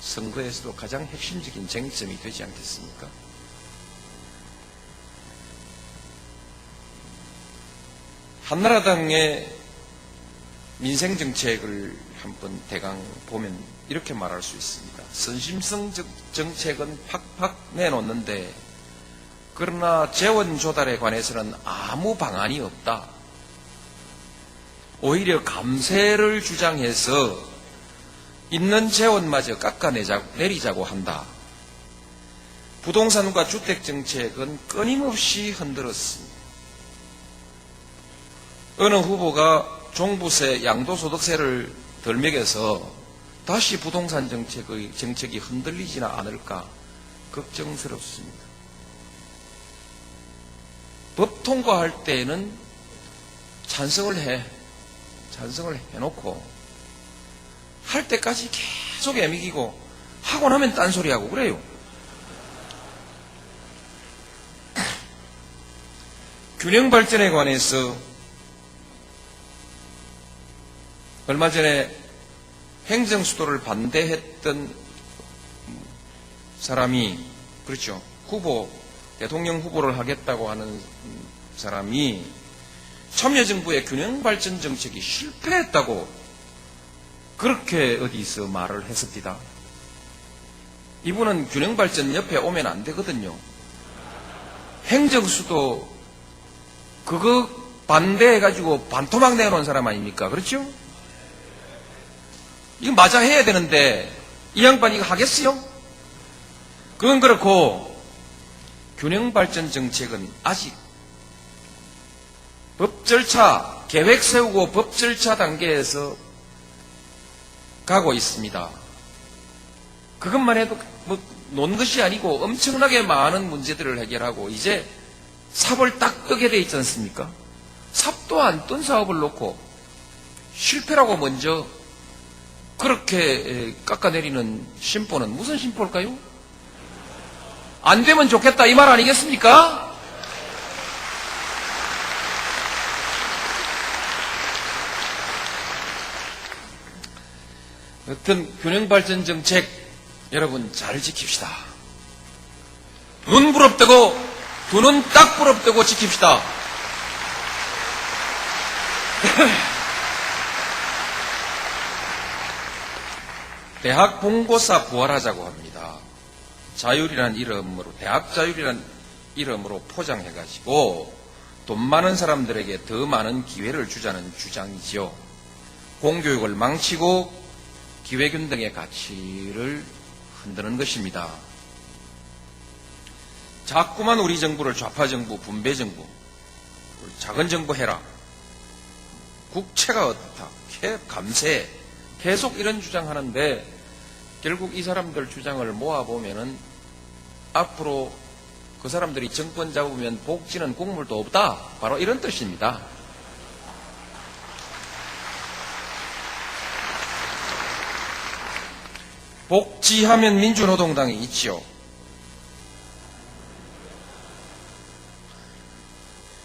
선거에서도 가장 핵심적인 쟁점이 되지 않겠습니까? 한나라당의 민생정책을 한번 대강 보면 이렇게 말할 수 있습니다. 선심성 정책은 팍팍 내놓는데 그러나 재원 조달에 관해서는 아무 방안이 없다. 오히려 감세를 주장해서 있는 재원마저 깎아내리자고 한다. 부동산과 주택정책은 끊임없이 흔들었습니다. 어느 후보가 종부세, 양도소득세를 덜 매겨서 다시 부동산 정책이 흔들리지는 않을까 걱정스럽습니다. 법 통과할 때에는 찬성을 해놓고 할 때까지 계속 애미기고 하고 나면 딴소리하고 그래요. 균형발전에 관해서 얼마 전에 행정수도를 반대했던 사람이, 그렇죠, 대통령 후보를 하겠다고 하는 사람이 참여정부의 균형발전 정책이 실패했다고 그렇게 어디서 말을 했습니다. 이분은 균형발전 옆에 오면 안 되거든요. 행정수도 그거 반대해가지고 반토막 내놓은 사람 아닙니까? 그렇죠? 이거 맞아 해야 되는데 이 양반 이거 하겠어요? 그건 그렇고 균형발전 정책은 아직 법 절차, 계획 세우고 법 절차 단계에서 가고 있습니다. 그것만 해도 논 것이 아니고 엄청나게 많은 문제들을 해결하고 이제 삽을 딱 뜨게 돼 있지 않습니까? 삽도 안 뜬 사업을 놓고 실패라고 먼저 그렇게 깎아내리는 심보는 무슨 심보일까요? 안 되면 좋겠다 이 말 아니겠습니까? 여튼 균형발전 정책 여러분 잘 지킵시다. 눈 부릅뜨고 두 눈 딱 부릅뜨고 지킵시다. 대학 본고사 부활하자고 합니다. 자율이란 이름으로, 대학 자율이란 이름으로 포장해가지고 돈 많은 사람들에게 더 많은 기회를 주자는 주장이지요. 공교육을 망치고 기회균등의 가치를 흔드는 것입니다. 자꾸만 우리 정부를 좌파정부, 분배정부, 작은 정부 해라. 국채가 어떻다. 감세. 계속 이런 주장하는데 결국 이 사람들 주장을 모아보면은 앞으로 그 사람들이 정권 잡으면 복지는 국물도 없다. 바로 이런 뜻입니다. 복지하면 민주노동당이 있지요.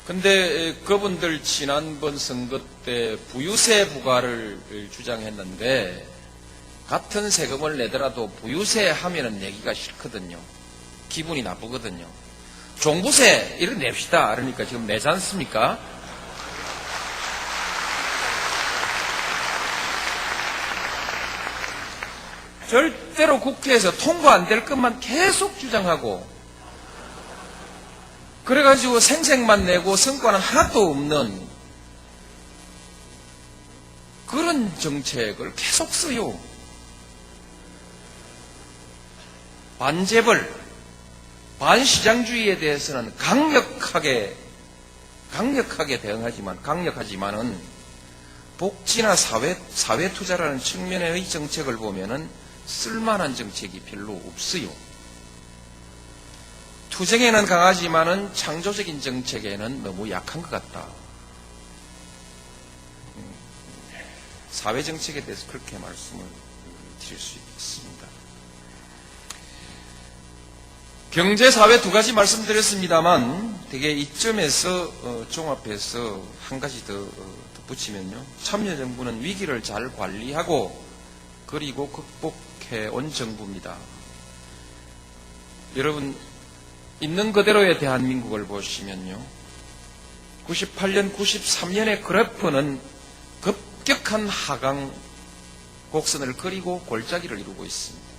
근데 그분들 지난번 선거 때 부유세 부과를 주장했는데 같은 세금을 내더라도 부유세 하면은 내기가 싫거든요. 기분이 나쁘거든요. 종부세 이런 냅시다. 그러니까 지금 내지 않습니까? 절대로 국회에서 통과 안 될 것만 계속 주장하고 그래가지고 생색만 내고 성과는 하나도 없는 그런 정책을 계속 써요. 반재벌, 반시장주의에 대해서는 강력하게 강력하지만은 복지나 사회 투자라는 측면의 정책을 보면은 쓸만한 정책이 별로 없어요. 투쟁에는 강하지만은 창조적인 정책에는 너무 약한 것 같다. 사회 정책에 대해서 그렇게 말씀을 드릴 수 있습니다. 경제, 사회 두 가지 말씀드렸습니다만 되게 이점에서 종합해서 한 가지 더 덧붙이면요. 참여정부는 위기를 잘 관리하고 그리고 극복해온 정부입니다. 여러분 있는 그대로의 대한민국을 보시면요. 98년, 93년의 그래프는 급격한 하강 곡선을 그리고 골짜기를 이루고 있습니다.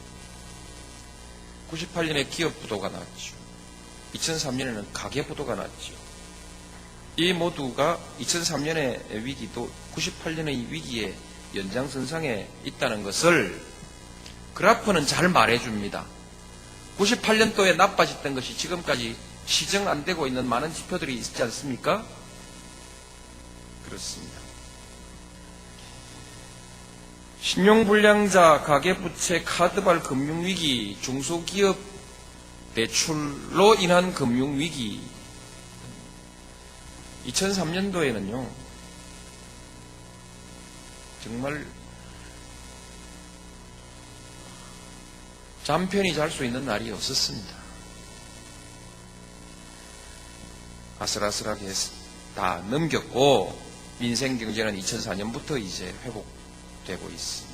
98년에 기업 부도가 났죠. 2003년에는 가계 부도가 났죠. 이 모두가 2003년의 위기도 98년의 위기의 연장선상에 있다는 것을 그래프는 잘 말해줍니다. 98년도에 나빠졌던 것이 지금까지 시정 안 되고 있는 많은 지표들이 있지 않습니까? 그렇습니다. 신용불량자, 가계부채, 카드발 금융위기, 중소기업 대출로 인한 금융위기. 2003년도에는요, 정말 잠 편히 잘 수 있는 날이 없었습니다. 아슬아슬하게 다 넘겼고, 민생 경제는 2004년부터 이제 회복되고 있습니다.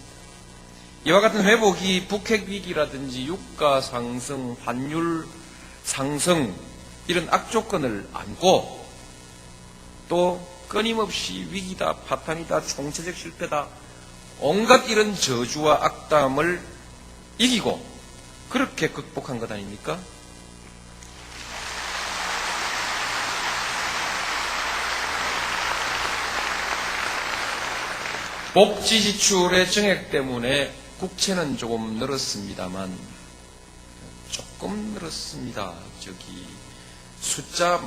이와 같은 회복이 북핵 위기라든지 유가 상승, 환율 상승 이런 악조건을 안고 또 끊임없이 위기다, 파탄이다, 총체적 실패다, 온갖 이런 저주와 악담을 이기고 그렇게 극복한 것 아닙니까? 복지 지출의 정액 때문에 국채는 조금 늘었습니다만, 조금 늘었습니다. 숫자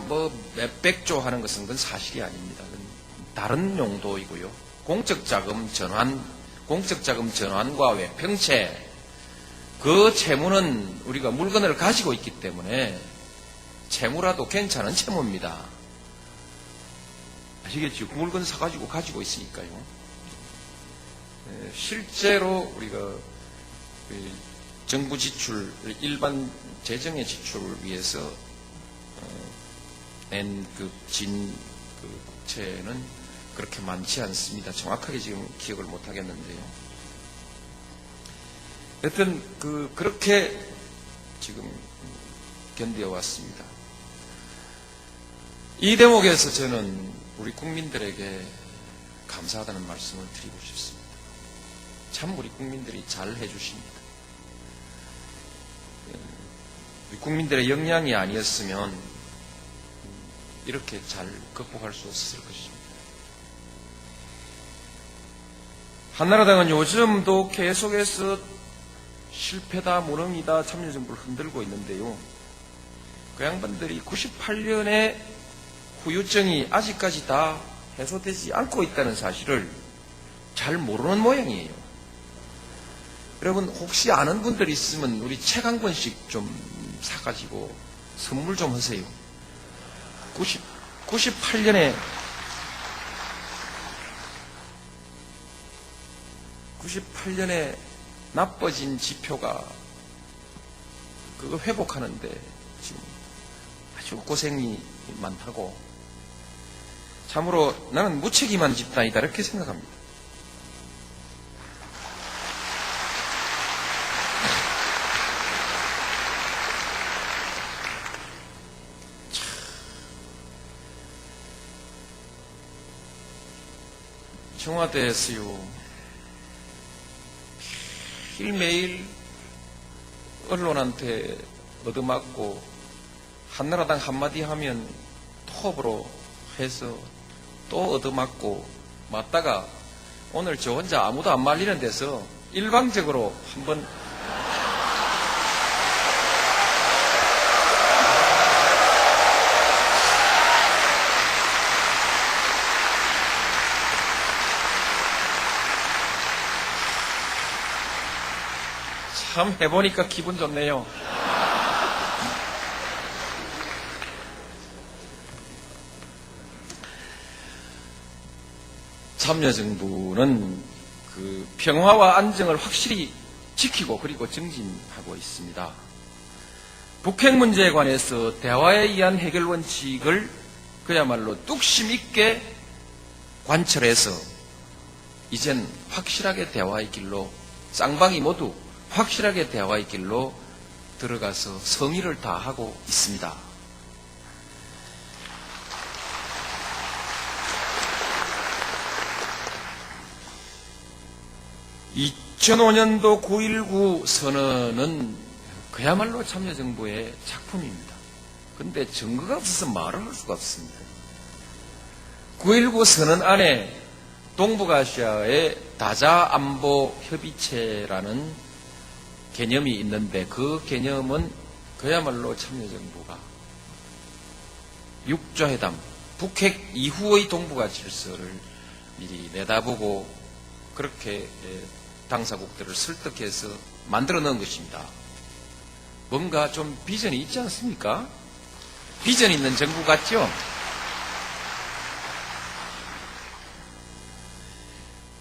몇백조 하는 것은 그건 사실이 아닙니다. 그건 다른 용도이고요. 공적자금 전환과 외평채, 그 채무는 우리가 물건을 가지고 있기 때문에 채무라도 괜찮은 채무입니다. 아시겠죠? 그 물건 사가지고 가지고 있으니까요. 실제로 우리가 정부 지출, 일반 재정의 지출을 위해서 낸 국채는 그렇게 많지 않습니다. 정확하게 지금 기억을 못 하겠는데요. 여튼 그렇게 지금 견뎌 왔습니다. 이 대목에서 저는 우리 국민들에게 감사하다는 말씀을 드리고 싶습니다. 참 우리 국민들이 잘 해주십니다. 우리 국민들의 역량이 아니었으면 이렇게 잘 극복할 수 없었을 것입니다. 한나라당은 요즘도 계속해서 실패다, 무능이다, 참여정부를 흔들고 있는데요. 그 양반들이 98년의 후유증이 아직까지 다 해소되지 않고 있다는 사실을 잘 모르는 모양이에요. 여러분, 혹시 아는 분들 있으면 우리 책 한 권씩 좀 사가지고 선물 좀 하세요. 98년에 나빠진 지표가 그거 회복하는데 지금 아주 고생이 많다고, 참으로 나는 무책임한 집단이다 이렇게 생각합니다. 청와대에서요, 매일 언론한테 얻어맞고 한나라당 한마디 하면 톱으로 해서 또 얻어맞고 맞다가 오늘 저 혼자 아무도 안 말리는 데서 일방적으로 한번 참 해보니까 기분 좋네요. 참여정부는 그 평화와 안정을 확실히 지키고 그리고 증진하고 있습니다. 북핵 문제에 관해서 대화에 의한 해결 원칙을 그야말로 뚝심 있게 관철해서 이젠 확실하게 대화의 길로, 쌍방이 모두 확실하게 대화의 길로 들어가서 성의를 다하고 있습니다. 2005년도 9.19 선언은 그야말로 참여정부의 작품입니다. 그런데 증거가 없어서 말을 할 수가 없습니다. 9.19 선언 안에 동북아시아의 다자안보협의체라는 개념이 있는데 그 개념은 그야말로 참여정부가 육조회담, 북핵 이후의 동북아 질서를 미리 내다보고 그렇게 당사국들을 설득해서 만들어 놓은 것입니다. 뭔가 좀 비전이 있지 않습니까? 비전 있는 정부 같죠?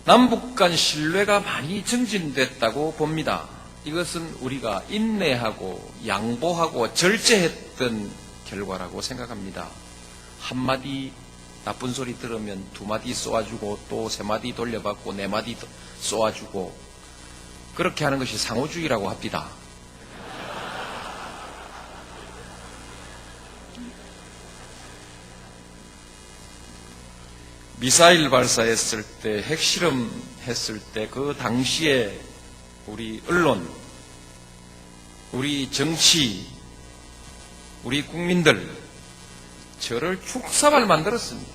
남북 간 신뢰가 많이 증진됐다고 봅니다. 이것은 우리가 인내하고 양보하고 절제했던 결과라고 생각합니다. 한마디 나쁜 소리 들으면 두 마디 쏘아주고 또 세 마디 돌려받고 네 마디 쏘아주고 그렇게 하는 것이 상호주의라고 합니다. 미사일 발사했을 때, 핵실험 했을 때 그 당시에 우리 언론, 우리 정치, 우리 국민들 저를 축사발 만들었습니다.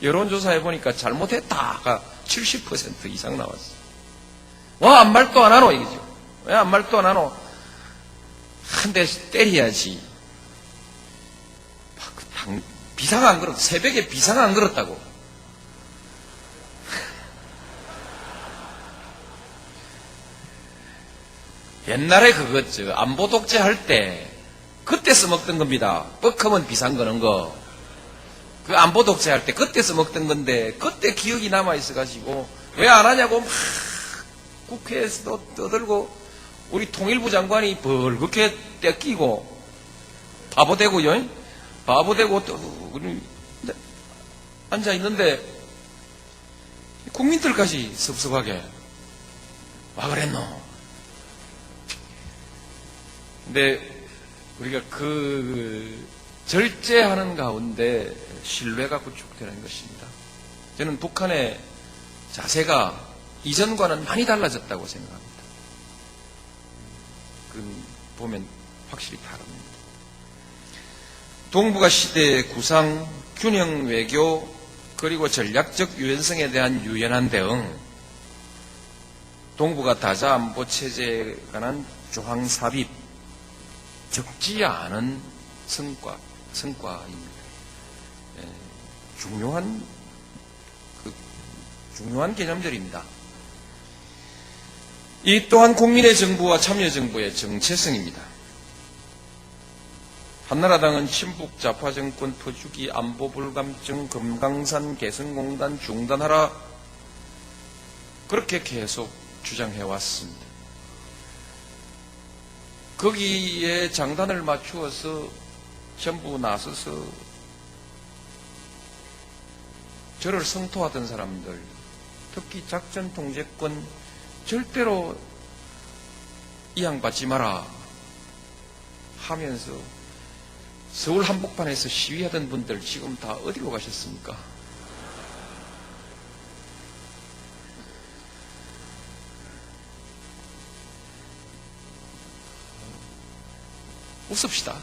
여론조사 해보니까 잘못했다가 70% 이상 나왔어요. 와, 아무 말도 안 하노 이거죠. 왜 아무 말도 안 하노? 한 대 때려야지. 비상 안 걸었, 새벽에 비상 안 걸었다고. 옛날에 그거 안보 독재할 때 그때 써먹던 겁니다. 뻑하면 비상 거는 거. 그 안보 독재할 때 그때 써먹던 건데 그때 기억이 남아있어가지고 왜 안 하냐고 막 국회에서도 떠들고 우리 통일부 장관이 벌겋게 떼끼고 바보 되고요. 바보 되고 또 우리 앉아 있는데 국민들까지 섭섭하게 와 그랬노. 근데 우리가 그 절제하는 가운데 신뢰가 구축되는 것입니다. 저는 북한의 자세가 이전과는 많이 달라졌다고 생각합니다. 그 보면 확실히 다릅니다. 동북아 시대의 구상, 균형 외교, 그리고 전략적 유연성에 대한 유연한 대응, 동북아 다자안보 체제에 관한 조항 삽입, 적지 않은 성과입니다. 중요한 개념들입니다. 이 또한 국민의 정부와 참여정부의 정체성입니다. 한나라당은 친북 좌파 정권 퍼주기 안보 불감증 금강산 개성공단 중단하라 그렇게 계속 주장해 왔습니다. 거기에 장단을 맞추어서 전부 나서서 저를 성토하던 사람들, 특히 작전 통제권 절대로 이양받지 마라 하면서 서울 한복판에서 시위하던 분들 지금 다 어디로 가셨습니까? 웃읍시다.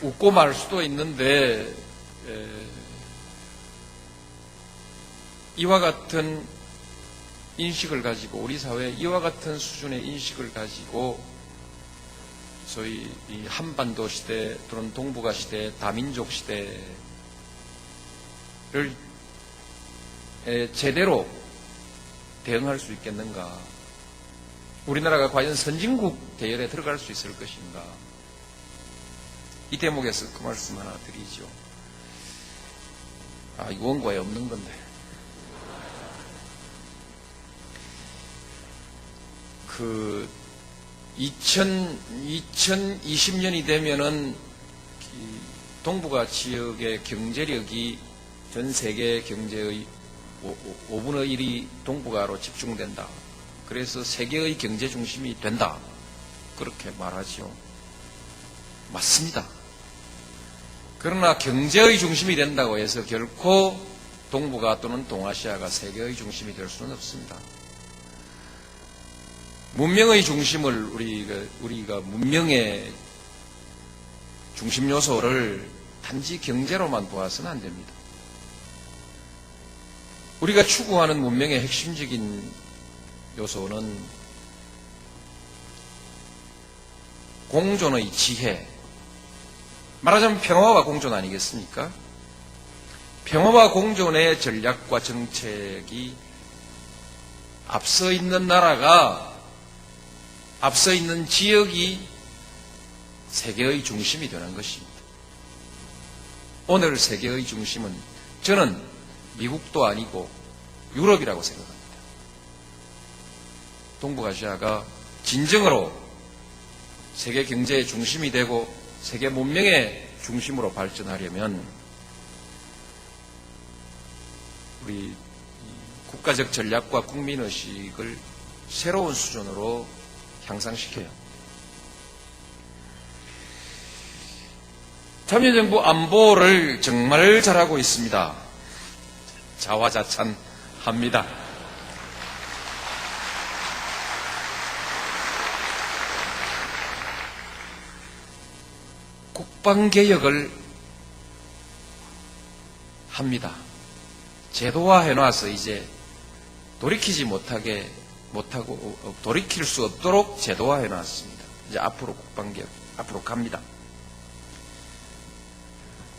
웃고 말 수도 있는데 이와 같은 인식을 가지고 우리 사회에 이와 같은 수준의 인식을 가지고 소위 이 한반도 시대 또는 동북아 시대, 다민족 시대를 제대로 대응할 수 있겠는가? 우리나라가 과연 선진국 대열에 들어갈 수 있을 것인가? 이 대목에서 그 말씀 하나 드리죠. 이거 원고에 없는 건데. 그 2020년이 되면은 동북아 지역의 경제력이 전 세계 경제의 5분의 1이 동북아로 집중된다. 그래서 세계의 경제 중심이 된다. 그렇게 말하죠. 맞습니다. 그러나 경제의 중심이 된다고 해서 결코 동북아 또는 동아시아가 세계의 중심이 될 수는 없습니다. 문명의 중심을 우리가 문명의 중심 요소를 단지 경제로만 보아서는 안 됩니다. 우리가 추구하는 문명의 핵심적인 요소는 공존의 지혜, 말하자면 평화와 공존 아니겠습니까? 평화와 공존의 전략과 정책이 앞서 있는 나라가, 앞서 있는 지역이 세계의 중심이 되는 것입니다. 오늘 세계의 중심은 저는 미국도 아니고 유럽이라고 생각합니다. 동북아시아가 진정으로 세계 경제의 중심이 되고 세계 문명의 중심으로 발전하려면 우리 국가적 전략과 국민의식을 새로운 수준으로 향상시켜요. 참여정부 안보를 정말 잘하고 있습니다. 자화자찬합니다. 국방개혁을 합니다. 제도화 해놔서 이제 돌이킬 수 없도록 제도화 해놨습니다. 이제 앞으로 국방개혁, 앞으로 갑니다.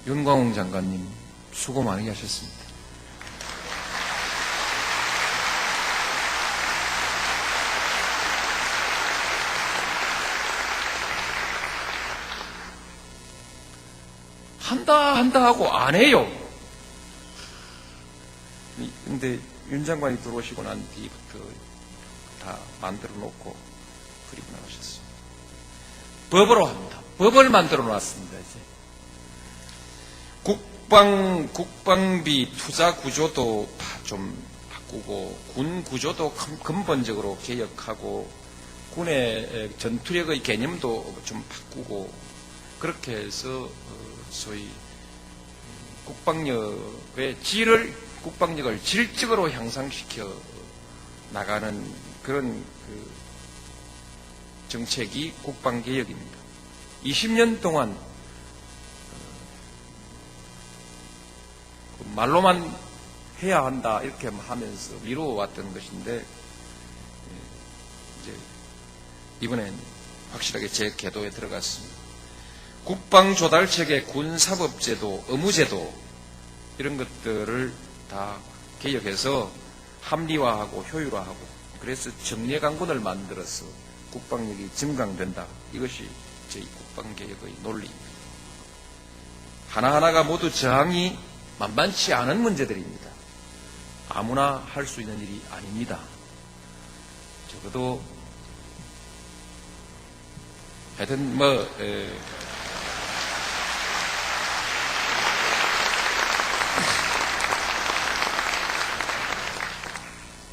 윤광홍 장관님, 수고 많이 하셨습니다. 한다 하고 안 해요. 근데 윤 장관이 들어오시고 난 뒤부터 다 만들어 놓고 그리고 나가셨습니다. 법으로 합니다. 법을 만들어 놨습니다, 이제. 국방비 투자 구조도 좀 바꾸고, 군 구조도 근본적으로 개혁하고, 군의 전투력의 개념도 좀 바꾸고, 그렇게 해서 소위 국방력을 질적으로 향상시켜 나가는 그런 정책이 국방개혁입니다. 20년 동안 말로만 해야 한다 이렇게 하면서 미루어왔던 것인데 이제 이번엔 확실하게 제 궤도에 들어갔습니다. 국방조달체계, 군사법제도, 의무제도 이런 것들을 다 개혁해서 합리화하고 효율화하고, 그래서 정례강군을 만들어서 국방력이 증강된다. 이것이 저희 국방개혁의 논리입니다. 하나하나가 모두 저항이 만만치 않은 문제들입니다. 아무나 할 수 있는 일이 아닙니다. 적어도 하여튼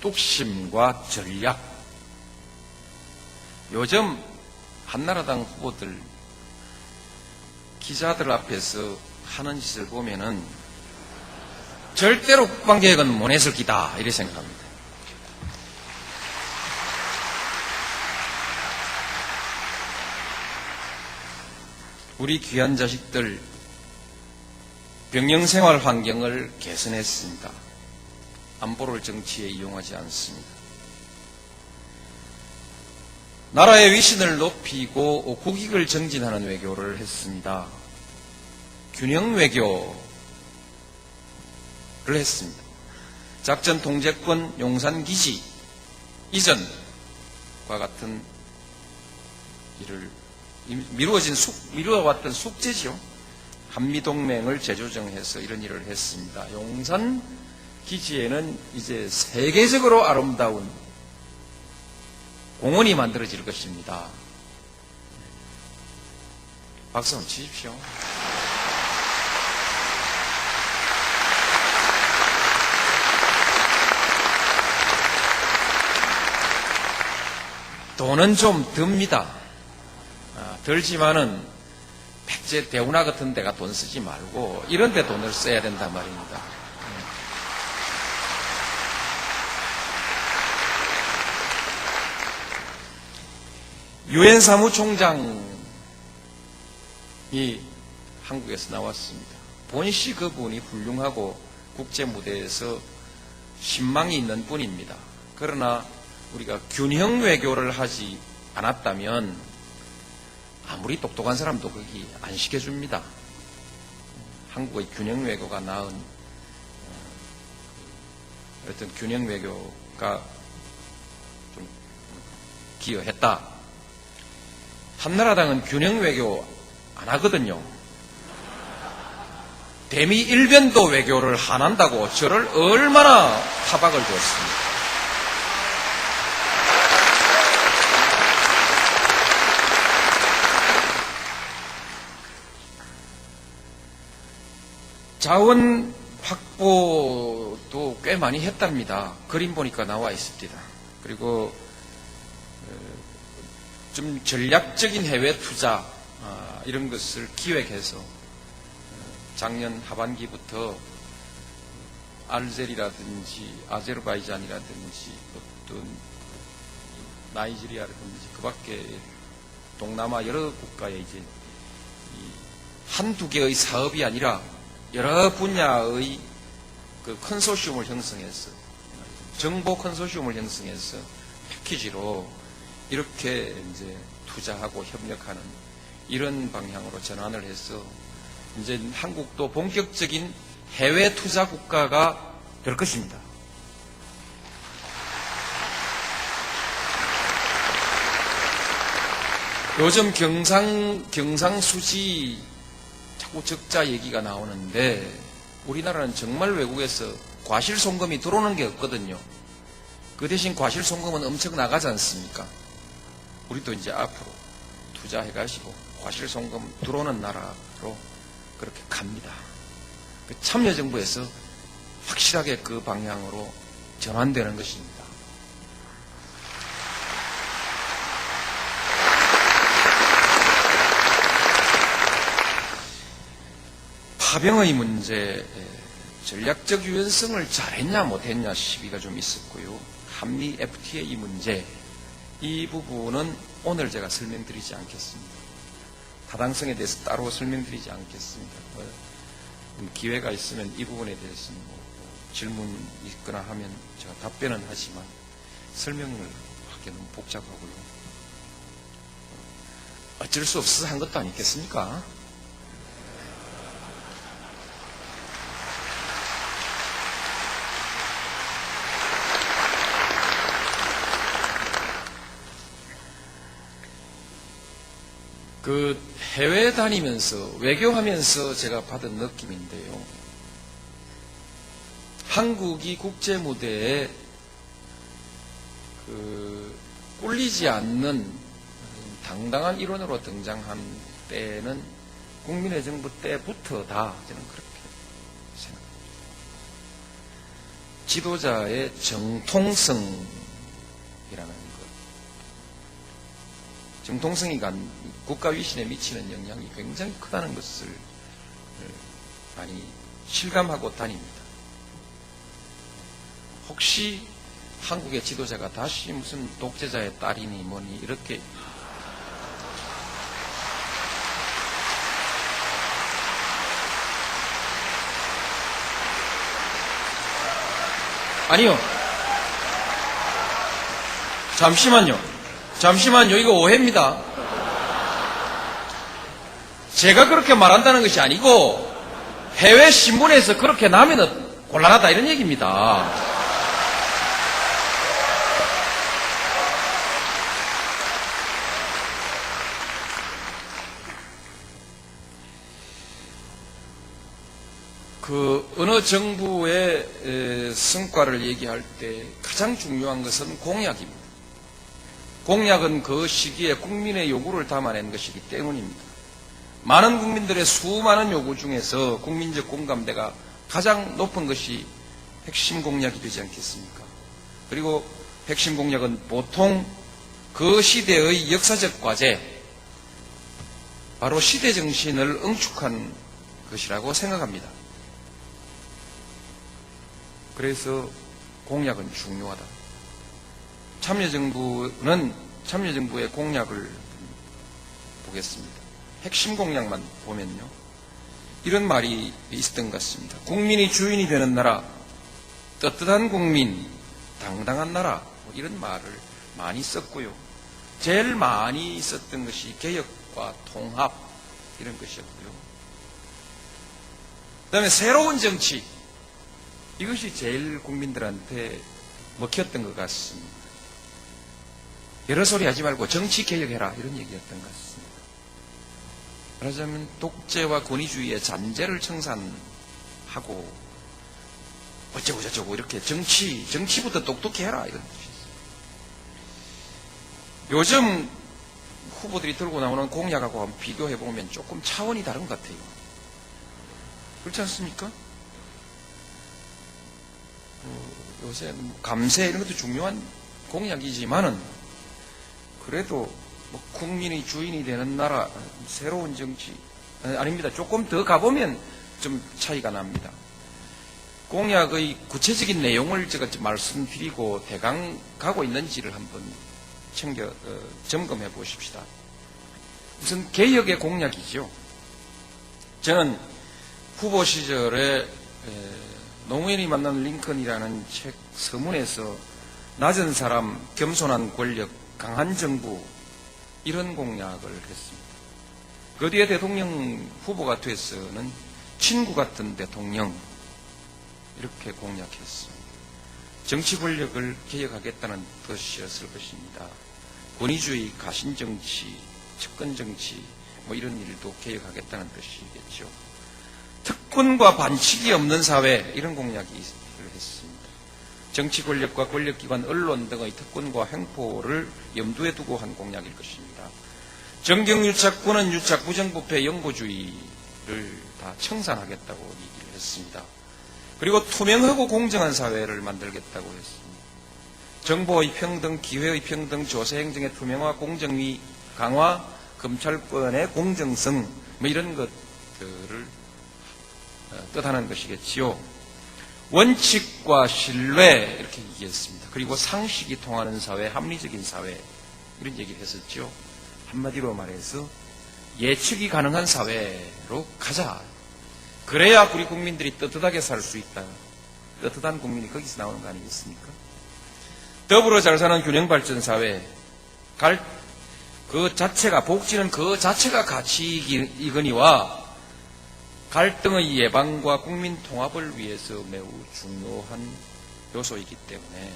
뚝심과 전략. 요즘 한나라당 후보들 기자들 앞에서 하는 짓을 보면은 절대로 국방개혁은 못 했을 기다 이렇게 생각합니다. 우리 귀한 자식들 병영생활 환경을 개선했습니다. 안보를 정치에 이용하지 않습니다. 나라의 위신을 높이고 국익을 정진하는 외교를 했습니다. 균형 외교를 했습니다. 작전 통제권 용산기지 이전과 같은 일을 미루어왔던 숙제지요. 한미동맹을 재조정해서 이런 일을 했습니다. 용산 기지에는 이제 세계적으로 아름다운 공원이 만들어질 것입니다. 박수 한번 치십시오. 돈은 좀 듭니다. 들지만은 백제 대운하 같은 데가 돈 쓰지 말고 이런 데 돈을 써야 된단 말입니다. 유엔 사무총장이 한국에서 나왔습니다. 본시 그분이 훌륭하고 국제 무대에서 신망이 있는 분입니다. 그러나 우리가 균형 외교를 하지 않았다면 아무리 똑똑한 사람도 거기 안 시켜줍니다. 한국의 균형 외교가 낳은 어떤 균형 외교가 좀 기여했다. 한나라당은 균형 외교 안 하거든요. 대미 일변도 외교를 안 한다고 저를 얼마나 타박을 줬습니까? 자원 확보도 꽤 많이 했답니다. 그림 보니까 나와 있습니다. 그리고 좀 전략적인 해외 투자 이런 것을 기획해서 작년 하반기부터 알제리라든지 아제르바이잔이라든지 어떤 나이지리아라든지 그 밖에 동남아 여러 국가에 이제 한두 개의 사업이 아니라 여러 분야의 그 컨소시엄을 형성해서 정보 컨소시엄을 형성해서 패키지로 이렇게 이제 투자하고 협력하는 이런 방향으로 전환을 해서 이제 한국도 본격적인 해외 투자 국가가 될 것입니다. 요즘 경상수지 자꾸 적자 얘기가 나오는데 우리나라는 정말 외국에서 과실송금이 들어오는 게 없거든요. 그 대신 과실송금은 엄청 나가지 않습니까? 우리도 이제 앞으로 투자해가지고 과실송금 들어오는 나라로 그렇게 갑니다. 그 참여정부에서 확실하게 그 방향으로 전환되는 것입니다. 파병의 문제, 전략적 유연성을 잘했냐 못했냐 시비가 좀 있었고요. 한미 FTA 문제, 이 부분은 오늘 제가 설명드리지 않겠습니다. 타당성에 대해서 따로 설명드리지 않겠습니다. 기회가 있으면 이 부분에 대해서는 질문이 있거나 하면 제가 답변은 하지만 설명을 하기 너무 복잡하고요. 어쩔 수 없어서 한 것도 아니겠습니까? 그 해외 다니면서 외교하면서 제가 받은 느낌인데요. 한국이 국제 무대에 꿀리지 않는 당당한 일원으로 등장한 때는 국민의 정부 때부터다. 저는 그렇게 생각합니다. 지도자의 정통성이라는 것. 정통성이 국가 위신에 미치는 영향이 굉장히 크다는 것을 많이 실감하고 다닙니다. 혹시 한국의 지도자가 다시 무슨 독재자의 딸이니 뭐니 이렇게 아니요. 잠시만요. 이거 오해입니다. 제가 그렇게 말한다는 것이 아니고 해외 신문에서 그렇게 나면 곤란하다 이런 얘기입니다. 어느 정부의 성과를 얘기할 때 가장 중요한 것은 공약입니다. 공약은 그 시기에 국민의 요구를 담아낸 것이기 때문입니다. 많은 국민들의 수많은 요구 중에서 국민적 공감대가 가장 높은 것이 핵심 공약이 되지 않겠습니까? 그리고 핵심 공약은 보통 그 시대의 역사적 과제, 바로 시대 정신을 응축한 것이라고 생각합니다. 그래서 공약은 중요하다. 참여정부는 참여정부의 공약을 보겠습니다. 핵심 공약만 보면요. 이런 말이 있었던 것 같습니다. 국민이 주인이 되는 나라, 떳떳한 국민, 당당한 나라, 뭐 이런 말을 많이 썼고요. 제일 많이 썼던 것이 개혁과 통합 이런 것이었고요. 그 다음에 새로운 정치, 이것이 제일 국민들한테 먹혔던 것 같습니다. 여러 소리 하지 말고 정치 개혁해라 이런 얘기였던 것 같습니다. 말하자면 독재와 권위주의의 잔재를 청산하고 어쩌고 저쩌고 이렇게 정치부터 똑똑히 해라 이런 뜻이었어요. 요즘 후보들이 들고 나오는 공약하고 한번 비교해보면 조금 차원이 다른 것 같아요. 그렇지 않습니까? 요새 감세 이런 것도 중요한 공약이지만은 그래도 뭐 국민이 주인이 되는 나라, 새로운 정치 아닙니다. 조금 더 가보면 좀 차이가 납니다. 공약의 구체적인 내용을 제가 말씀드리고 대강 가고 있는지를 한번 점검해 보십시다. 우선 개혁의 공약이죠. 저는 후보 시절에 노무현이 만난 링컨이라는 책 서문에서 낮은 사람, 겸손한 권력, 강한 정부 이런 공약을 했습니다. 그 뒤에 대통령 후보가 돼서는 친구 같은 대통령 이렇게 공약했습니다. 정치 권력을 개혁하겠다는 뜻이었을 것입니다. 권위주의, 가신정치, 측근정치 뭐 이런 일도 개혁하겠다는 뜻이겠죠. 특권과 반칙이 없는 사회 이런 공약을 했습니다. 정치 권력과 권력기관, 언론 등의 특권과 횡포를 염두에 두고 한 공약일 것입니다. 정경유착, 권한유착, 부정부패, 영고주의를 다 청산하겠다고 얘기를 했습니다. 그리고 투명하고 공정한 사회를 만들겠다고 했습니다. 정보의 평등, 기회의 평등, 조세행정의 투명화, 공정위 강화, 검찰권의 공정성 뭐 이런 것들을 뜻하는 것이겠지요. 원칙과 신뢰 이렇게 얘기했습니다. 그리고 상식이 통하는 사회, 합리적인 사회 이런 얘기를 했었죠. 한마디로 말해서 예측이 가능한 사회로 가자. 그래야 우리 국민들이 떳떳하게 살 수 있다. 떳떳한 국민이 거기서 나오는 거 아니겠습니까? 더불어 잘 사는 균형발전 사회, 그 자체가, 복지는 그 자체가 가치이거니와 갈등의 예방과 국민 통합을 위해서 매우 중요한 요소이기 때문에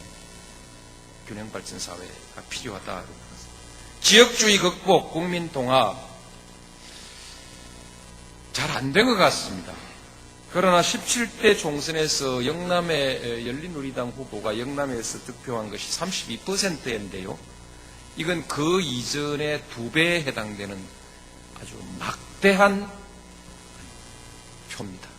균형발전 사회가 필요하다. 지역주의 극복, 국민 통합 잘 안 된 것 같습니다. 그러나 17대 총선에서 영남의 열린우리당 후보가 영남에서 득표한 것이 32%인데요. 이건 그 이전의 2배에 해당되는 아주 막대한 표입니다.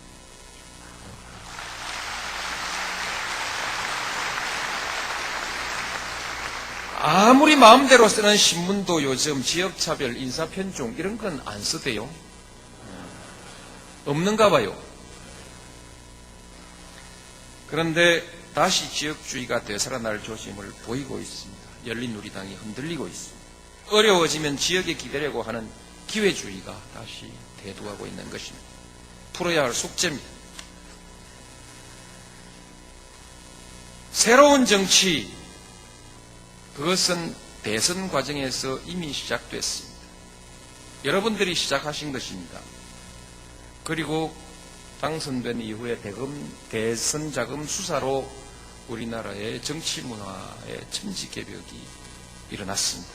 아무리 마음대로 쓰는 신문도 요즘 지역차별, 인사편중 이런 건 안 쓰대요. 없는가 봐요. 그런데 다시 지역주의가 되살아날 조짐을 보이고 있습니다. 열린우리당이 흔들리고 있습니다. 어려워지면 지역에 기대려고 하는 기회주의가 다시 대두하고 있는 것입니다. 풀어야 할 숙제입니다. 새로운 정치, 그것은 대선 과정에서 이미 시작됐습니다. 여러분들이 시작하신 것입니다. 그리고 당선된 이후에 대선 자금 수사로 우리나라의 정치 문화의 천지개벽이 일어났습니다.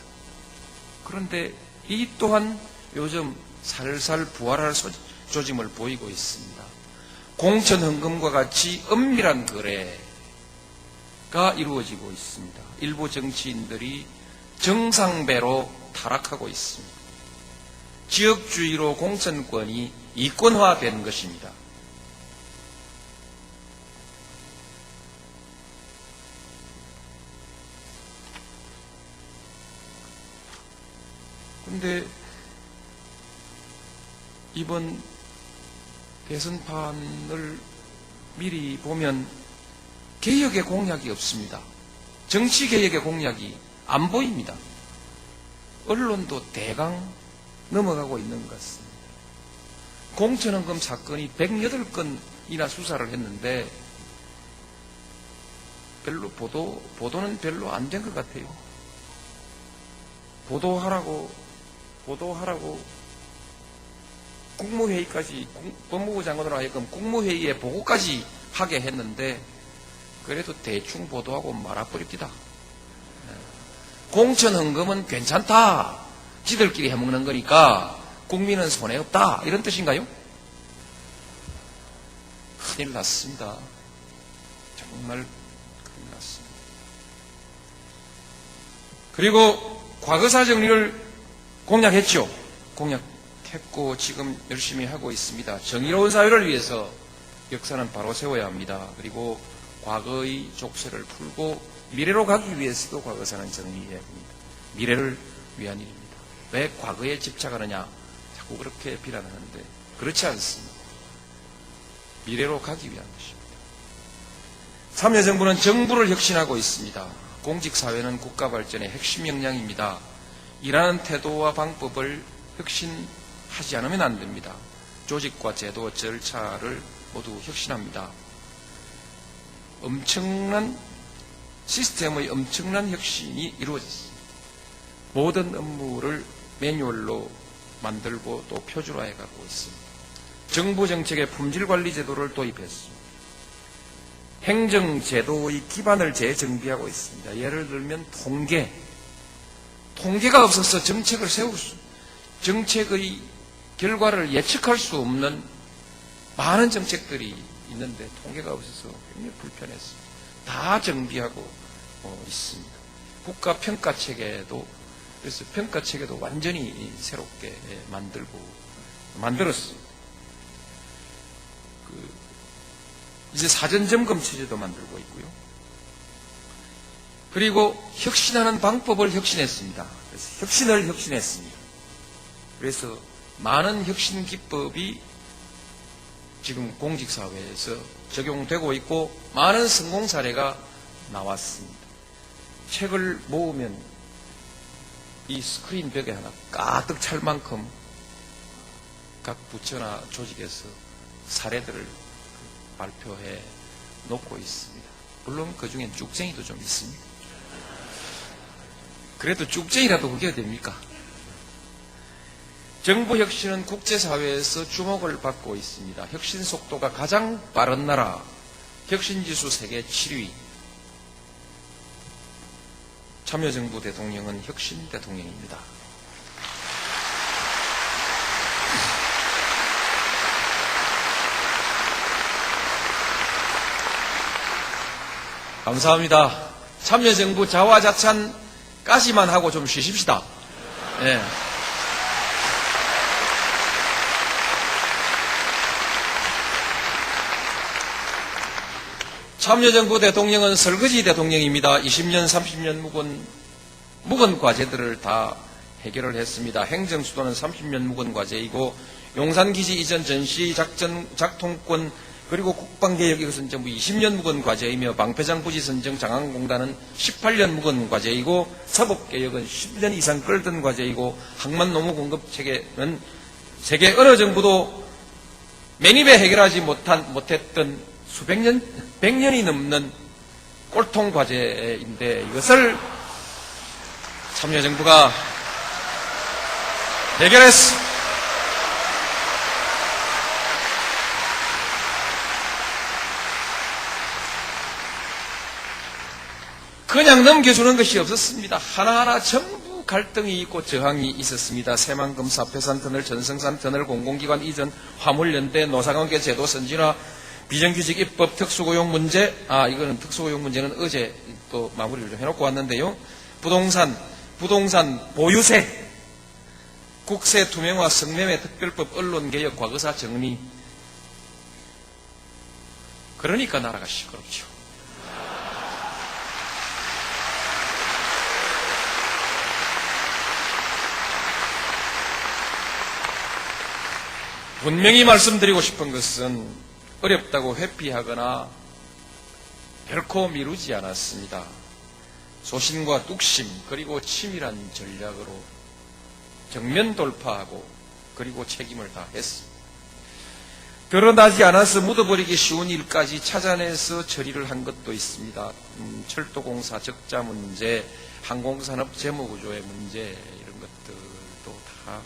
그런데 이 또한 요즘 살살 부활할 조짐을 보이고 있습니다. 공천 헌금과 같이 엄밀한 거래가 이루어지고 있습니다. 일부 정치인들이 정상배로 타락하고 있습니다. 지역주의로 공천권이 이권화된 것입니다. 그런데 이번 대선판을 미리 보면 개혁의 공약이 없습니다. 정치개혁의 공약이 안 보입니다. 언론도 대강 넘어가고 있는 것 같습니다. 공천헌금 사건이 108건이나 수사를 했는데 별로 보도는 별로 안 된 것 같아요. 보도하라고 국무회의까지, 법무부 장관으로 하여금 국무회의에 보고까지 하게 했는데 그래도 대충 보도하고 말아버립니다. 공천헌금은 괜찮다. 지들끼리 해먹는 거니까 국민은 손해없다. 이런 뜻인가요? 큰일 났습니다. 정말 큰일 났습니다. 그리고 과거사 정리를 공약했죠. 공약했고 지금 열심히 하고 있습니다. 정의로운 사회를 위해서 역사는 바로 세워야 합니다. 그리고 과거의 족쇄를 풀고 미래로 가기 위해서도 과거사는 정리해야 합니다. 미래를 위한 일입니다. 왜 과거에 집착하느냐 자꾸 그렇게 비난하는데 그렇지 않습니다. 미래로 가기 위한 것입니다. 참여정부는 정부를 혁신하고 있습니다. 공직사회는 국가발전의 핵심 역량입니다. 일하는 태도와 방법을 혁신하지 않으면 안 됩니다. 조직과 제도, 절차를 모두 혁신합니다. 시스템의 엄청난 혁신이 이루어졌습니다. 모든 업무를 매뉴얼로 만들고 또 표준화해 가고 있습니다. 정부 정책의 품질관리 제도를 도입했습니다. 행정제도의 기반을 재정비하고 있습니다. 예를 들면 통계가 없어서 정책을 정책의 결과를 예측할 수 없는 많은 정책들이 있는데 통계가 없어서 굉장히 불편했습니다. 다 정비하고 있습니다. 국가평가체계도 그래서 평가체계도 완전히 새롭게 만들었습니다. 이제 사전점검 체제도 만들고 있고요. 그리고 혁신하는 방법을 혁신했습니다. 그래서 혁신을 혁신했습니다. 그래서 많은 혁신 기법이 지금 공직사회에서 적용되고 있고 많은 성공 사례가 나왔습니다. 책을 모으면 이 스크린 벽에 하나 가득 찰 만큼 각 부처나 조직에서 사례들을 발표해 놓고 있습니다. 물론 그 중엔 쭉쟁이도 좀 있습니다. 그래도 쭉쟁이라도 그게 됩니까? 정부 혁신은 국제사회에서 주목을 받고 있습니다. 혁신 속도가 가장 빠른 나라, 혁신지수 세계 7위. 참여정부 대통령은 혁신 대통령입니다. 감사합니다. 참여정부 자화자찬까지만 하고 좀 쉬십시다. 네. 참여정부 대통령은 설거지 대통령입니다. 20년, 30년 묵은 과제들을 다 해결을 했습니다. 행정수도는 30년 묵은 과제이고 용산기지 이전 전시 작통권 그리고 국방개혁 이것은 전부 20년 묵은 과제이며 방패장 부지 선정 장항공단은 18년 묵은 과제이고 사법개혁은 10년 이상 끌던 과제이고 항만 노무 공급 체계는 세계 어느 정부도 맨입에 해결하지 못했던 수백 년, 100년이 넘는 꼴통 과제인데 이것을 참여정부가 해결했습니다. 그냥 넘겨주는 것이 없었습니다. 하나하나 전부 갈등이 있고 저항이 있었습니다. 새만금, 사패산 터널, 전성산 터널, 공공기관 이전, 화물연대, 노사관계 제도 선진화, 비정규직 입법, 특수고용 문제, 이거는 특수고용 문제는 어제 또 마무리를 좀 해놓고 왔는데요. 부동산 보유세, 국세 투명화, 성매매 특별법, 언론개혁, 과거사 정리. 그러니까 나라가 시끄럽죠. 분명히 말씀드리고 싶은 것은 어렵다고 회피하거나 결코 미루지 않았습니다. 소신과 뚝심 그리고 치밀한 전략으로 정면 돌파하고 그리고 책임을 다했습니다. 드러나지 않아서 묻어버리기 쉬운 일까지 찾아내서 처리를 한 것도 있습니다. 철도공사 적자 문제, 항공산업 재무구조의 문제 이런 것들도 다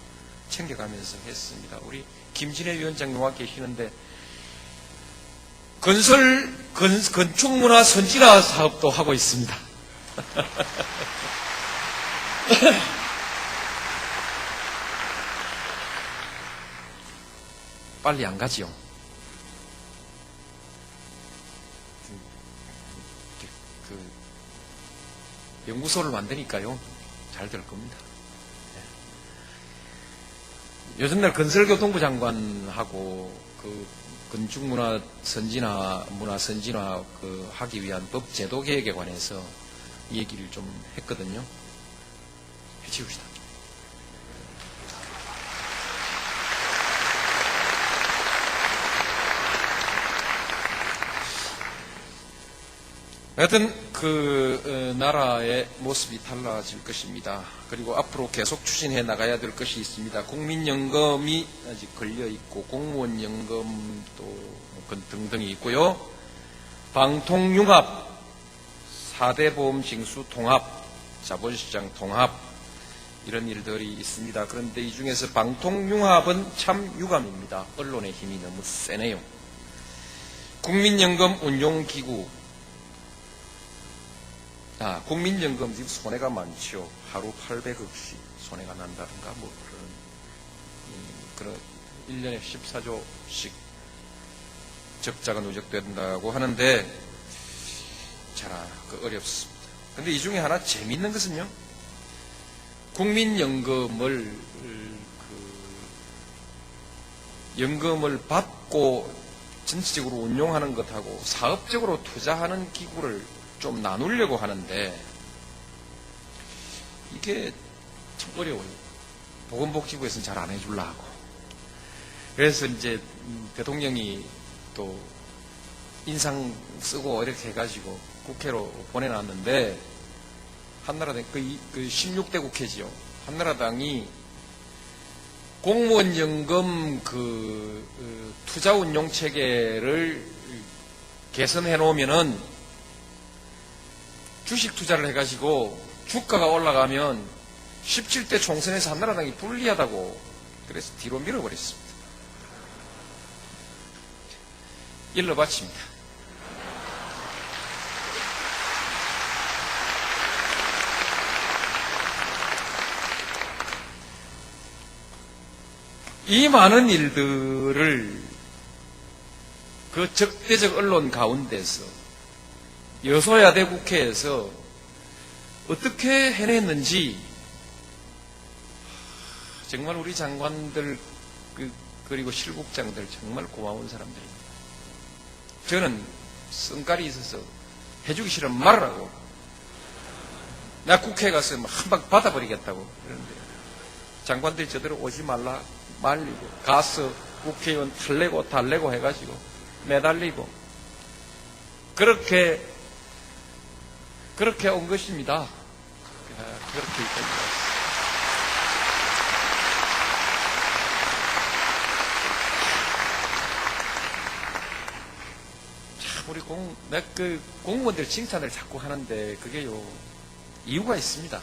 챙겨가면서 했습니다. 우리 김진애 위원장님 와 계시는데 건축문화 선진화 사업도 하고 있습니다. 빨리 안 가지요. 연구소를 만드니까요. 잘 될 겁니다. 요즘날 건설교통부 장관하고 그 건축문화 선진화, 문화 선진화 하기 위한 법 제도 개혁에 관해서 이 얘기를 좀 했거든요. 해치웁시다. 하여튼 나라의 모습이 달라질 것입니다. 그리고 앞으로 계속 추진해 나가야 될 것이 있습니다. 국민연금이 아직 걸려 있고 공무원연금도 등등이 있고요. 방통융합, 4대 보험 징수 통합, 자본시장 통합 이런 일들이 있습니다. 그런데 이 중에서 방통융합은 참 유감입니다. 언론의 힘이 너무 세네요. 국민연금 운용기구 국민연금 지금 손해가 많죠. 하루 800억씩 손해가 난다든가 뭐 그런 1년에 14조씩 적자가 누적된다고 하는데 잘 어렵습니다. 근데 이 중에 하나 재미있는 것은요. 국민연금을 연금을 받고 전체적으로 운용하는 것하고 사업적으로 투자하는 기구를 좀 나누려고 하는데 이게 참 어려워요. 보건복지부에서는 잘 안 해주려 하고. 그래서 이제 대통령이 또 인상 쓰고 이렇게 해가지고 국회로 보내놨는데 한나라당 그 16대 국회지요. 한나라당이 공무원연금 투자 운용 체계를 개선해 놓으면은 주식 투자를 해가지고 주가가 올라가면 17대 총선에서 한나라당이 불리하다고 그래서 뒤로 밀어버렸습니다. 일러 바칩니다. 이 많은 일들을 그 적대적 언론 가운데서 여소야대 국회에서 어떻게 해냈는지 정말 우리 장관들 그리고 실국장들 정말 고마운 사람들입니다. 저는 성깔이 있어서 해주기 싫으면 말하라고 나 국회에 가서 한 방 받아버리겠다고 그러는데 장관들이 저대로 오지 말라 말리고 가서 국회의원 탈내고 달래고 해가지고 매달리고 그렇게 온 것입니다. 그렇게 온 것입니다. 참 우리 공무원들 칭찬을 자꾸 하는데 그게요 이유가 있습니다.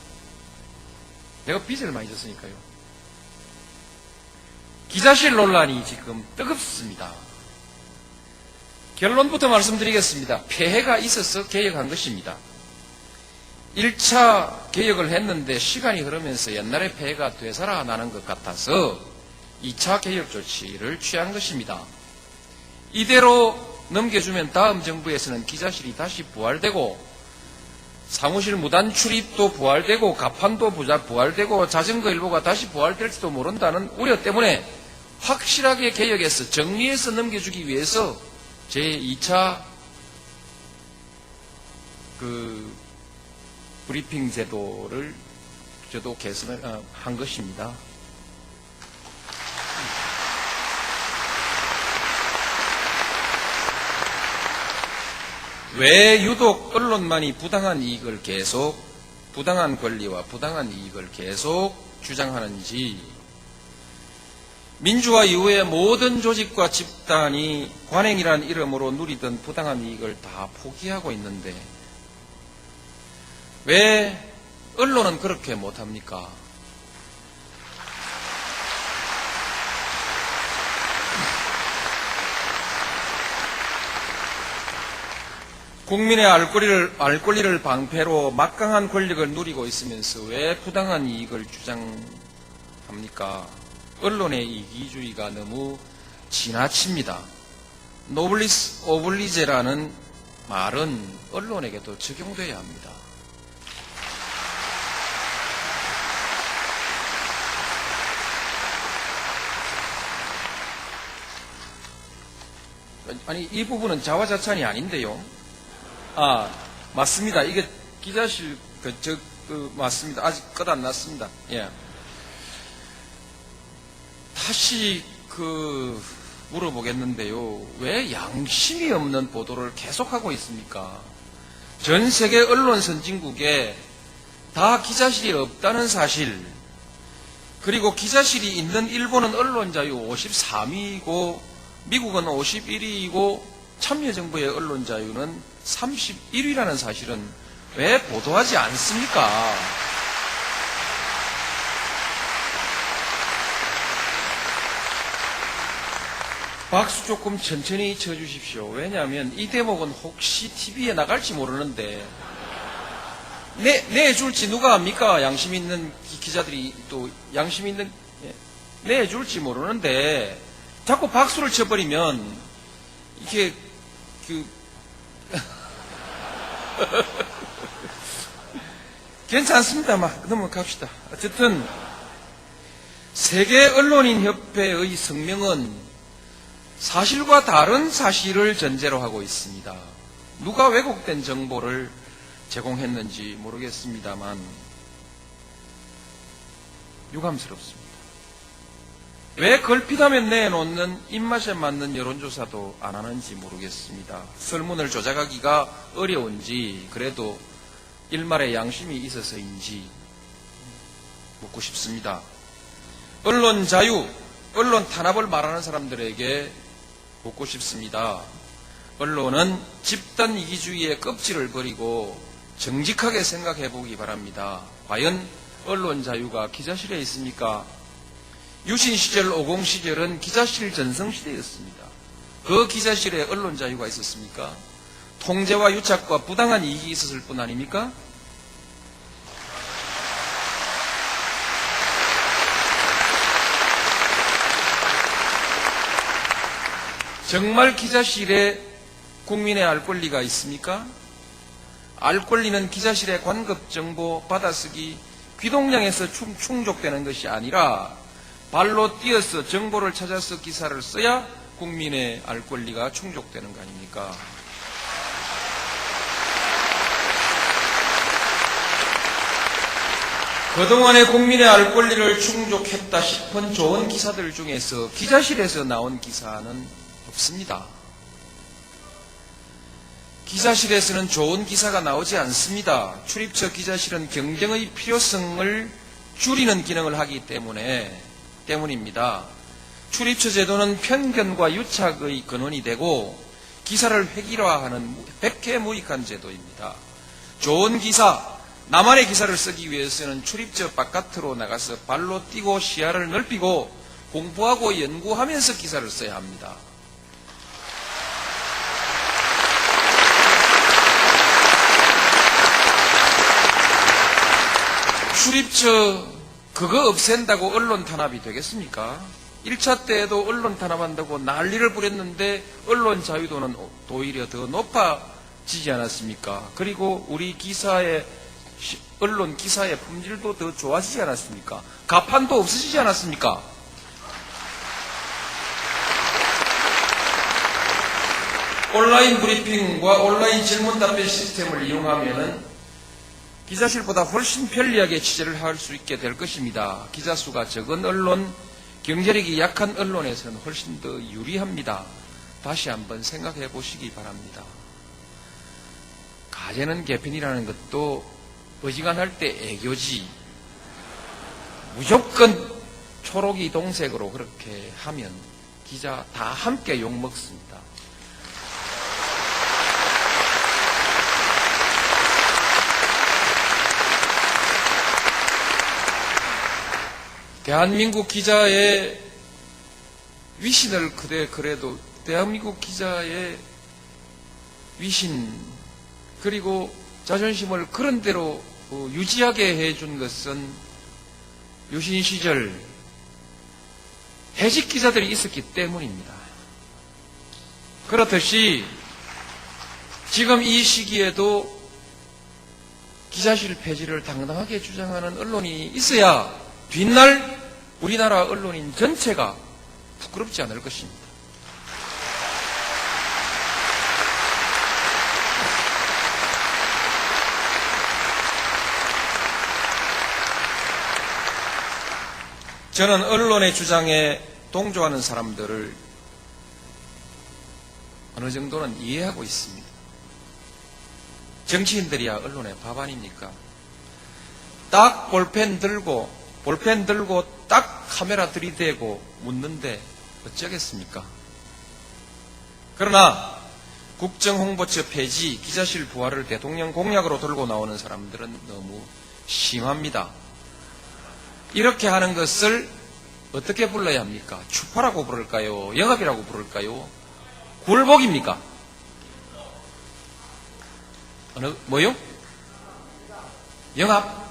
내가 빚을 많이 졌으니까요. 기자실 논란이 지금 뜨겁습니다. 결론부터 말씀드리겠습니다. 폐해가 있어서 개혁한 것입니다. 1차 개혁을 했는데 시간이 흐르면서 옛날의 폐해가 되살아나는 것 같아서 2차 개혁 조치를 취한 것입니다. 이대로 넘겨주면 다음 정부에서는 기자실이 다시 부활되고 사무실 무단 출입도 부활되고 가판도 부활되고 자전거 일보가 다시 부활될지도 모른다는 우려 때문에 확실하게 개혁해서 정리해서 넘겨주기 위해서 제2차 브리핑 제도를 제도 개선을 한 것입니다. 왜 유독 언론만이 부당한 이익을 계속 부당한 권리와 부당한 이익을 계속 주장하는지, 민주화 이후에 모든 조직과 집단이 관행이라는 이름으로 누리던 부당한 이익을 다 포기하고 있는데 왜 언론은 그렇게 못합니까? 국민의 알 권리를 방패로 막강한 권력을 누리고 있으면서 왜 부당한 이익을 주장합니까? 언론의 이기주의가 너무 지나칩니다. 노블리스 오블리제라는 말은 언론에게도 적용돼야 합니다. 아니, 이 부분은 자화자찬이 아닌데요. 맞습니다. 이게 기자실, 맞습니다. 아직 끝 안 났습니다. 예. 다시, 물어보겠는데요. 왜 양심이 없는 보도를 계속하고 있습니까? 전 세계 언론 선진국에 다 기자실이 없다는 사실, 그리고 기자실이 있는 일본은 언론 자유 53위이고, 미국은 51위이고, 참여정부의 언론 자유는 31위라는 사실은 왜 보도하지 않습니까? 박수 조금 천천히 쳐주십시오. 왜냐하면 이 대목은 혹시 TV에 나갈지 모르는데 내줄지 누가 압니까? 양심 있는 기자들이 또 양심 있는 내줄지 모르는데 자꾸 박수를 쳐버리면 이게 괜찮습니다. 막 넘어갑시다. 어쨌든 세계 언론인 협회의 성명은 사실과 다른 사실을 전제로 하고 있습니다. 누가 왜곡된 정보를 제공했는지 모르겠습니다만 유감스럽습니다. 왜 걸핏하면 내놓는 입맛에 맞는 여론조사도 안 하는지 모르겠습니다. 설문을 조작하기가 어려운지 그래도 일말의 양심이 있어서인지 묻고 싶습니다. 언론 자유, 언론 탄압을 말하는 사람들에게 묻고 싶습니다. 언론은 집단 이기주의의 껍질을 버리고 정직하게 생각해 보기 바랍니다. 과연 언론 자유가 기자실에 있습니까? 유신 시절 50 시절은 기자실 전성 시대였습니다. 그 기자실에 언론 자유가 있었습니까? 통제와 유착과 부당한 이익이 있었을 뿐 아닙니까? 정말 기자실에 국민의 알 권리가 있습니까? 알 권리는 기자실의 관급 정보 받아쓰기 귀동량에서 충족되는 것이 아니라 발로 뛰어서 정보를 찾아서 기사를 써야 국민의 알 권리가 충족되는 거 아닙니까? 그동안의 국민의 알 권리를 충족했다 싶은 좋은 기사들 중에서 기자실에서 나온 기사는 없습니다. 기자실에서는 좋은 기사가 나오지 않습니다. 출입처 기자실은 경쟁의 필요성을 줄이는 기능을 하기 때문입니다. 출입처 제도는 편견과 유착의 근원이 되고 기사를 획일화하는 백해무익한 제도입니다. 좋은 기사, 나만의 기사를 쓰기 위해서는 출입처 바깥으로 나가서 발로 뛰고 시야를 넓히고 공부하고 연구하면서 기사를 써야 합니다. 출입처 그거 없앤다고 언론 탄압이 되겠습니까? 1차 때에도 언론 탄압한다고 난리를 부렸는데 언론 자유도는 오히려 더 높아지지 않았습니까? 그리고 우리 언론 기사의 품질도 더 좋아지지 않았습니까? 가판도 없어지지 않았습니까? 온라인 브리핑과 온라인 질문 답변 시스템을 이용하면은 기자실보다 훨씬 편리하게 취재를 할 수 있게 될 것입니다. 기자 수가 적은 언론, 경제력이 약한 언론에서는 훨씬 더 유리합니다. 다시 한번 생각해 보시기 바랍니다. 가재는 개편이라는 것도 어지간할 때 애교지. 무조건 초록이 동색으로 그렇게 하면 기자 다 함께 욕먹습니다. 대한민국 기자의 위신을 그래도 대한민국 기자의 위신 그리고 자존심을 그런 대로 유지하게 해준 것은 유신 시절 해직 기자들이 있었기 때문입니다. 그렇듯이 지금 이 시기에도 기자실 폐지를 당당하게 주장하는 언론이 있어야 뒷날 우리나라 언론인 전체가 부끄럽지 않을 것입니다. 저는 언론의 주장에 동조하는 사람들을 어느 정도는 이해하고 있습니다. 정치인들이야 언론의 밥 아닙니까? 딱 볼펜 들고 딱 카메라 들이대고 묻는데 어쩌겠습니까? 그러나 국정홍보처 폐지, 기자실 부활을 대통령 공약으로 들고 나오는 사람들은 너무 심합니다. 이렇게 하는 것을 어떻게 불러야 합니까? 추파라고 부를까요? 영합이라고 부를까요? 굴복입니까? 뭐요? 영합?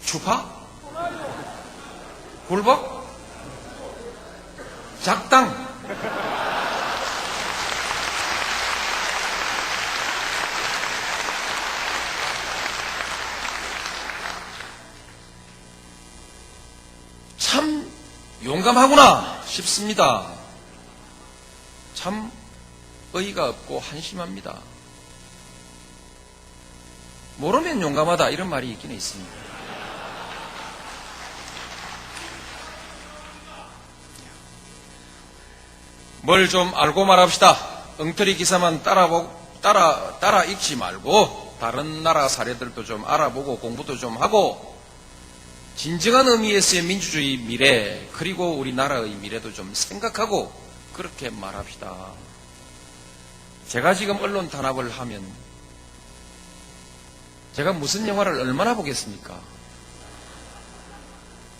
추파? 굴복? 작당? 참 용감하구나 싶습니다. 참 어이가 없고 한심합니다. 모르면 용감하다 이런 말이 있긴 있습니다. 뭘 좀 알고 말합시다. 엉터리 기사만 따라 읽지 말고 다른 나라 사례들도 좀 알아보고 공부도 좀 하고 진정한 의미에서의 민주주의 미래 그리고 우리나라의 미래도 좀 생각하고 그렇게 말합시다. 제가 지금 언론 탄압을 하면 제가 무슨 영화를 얼마나 보겠습니까?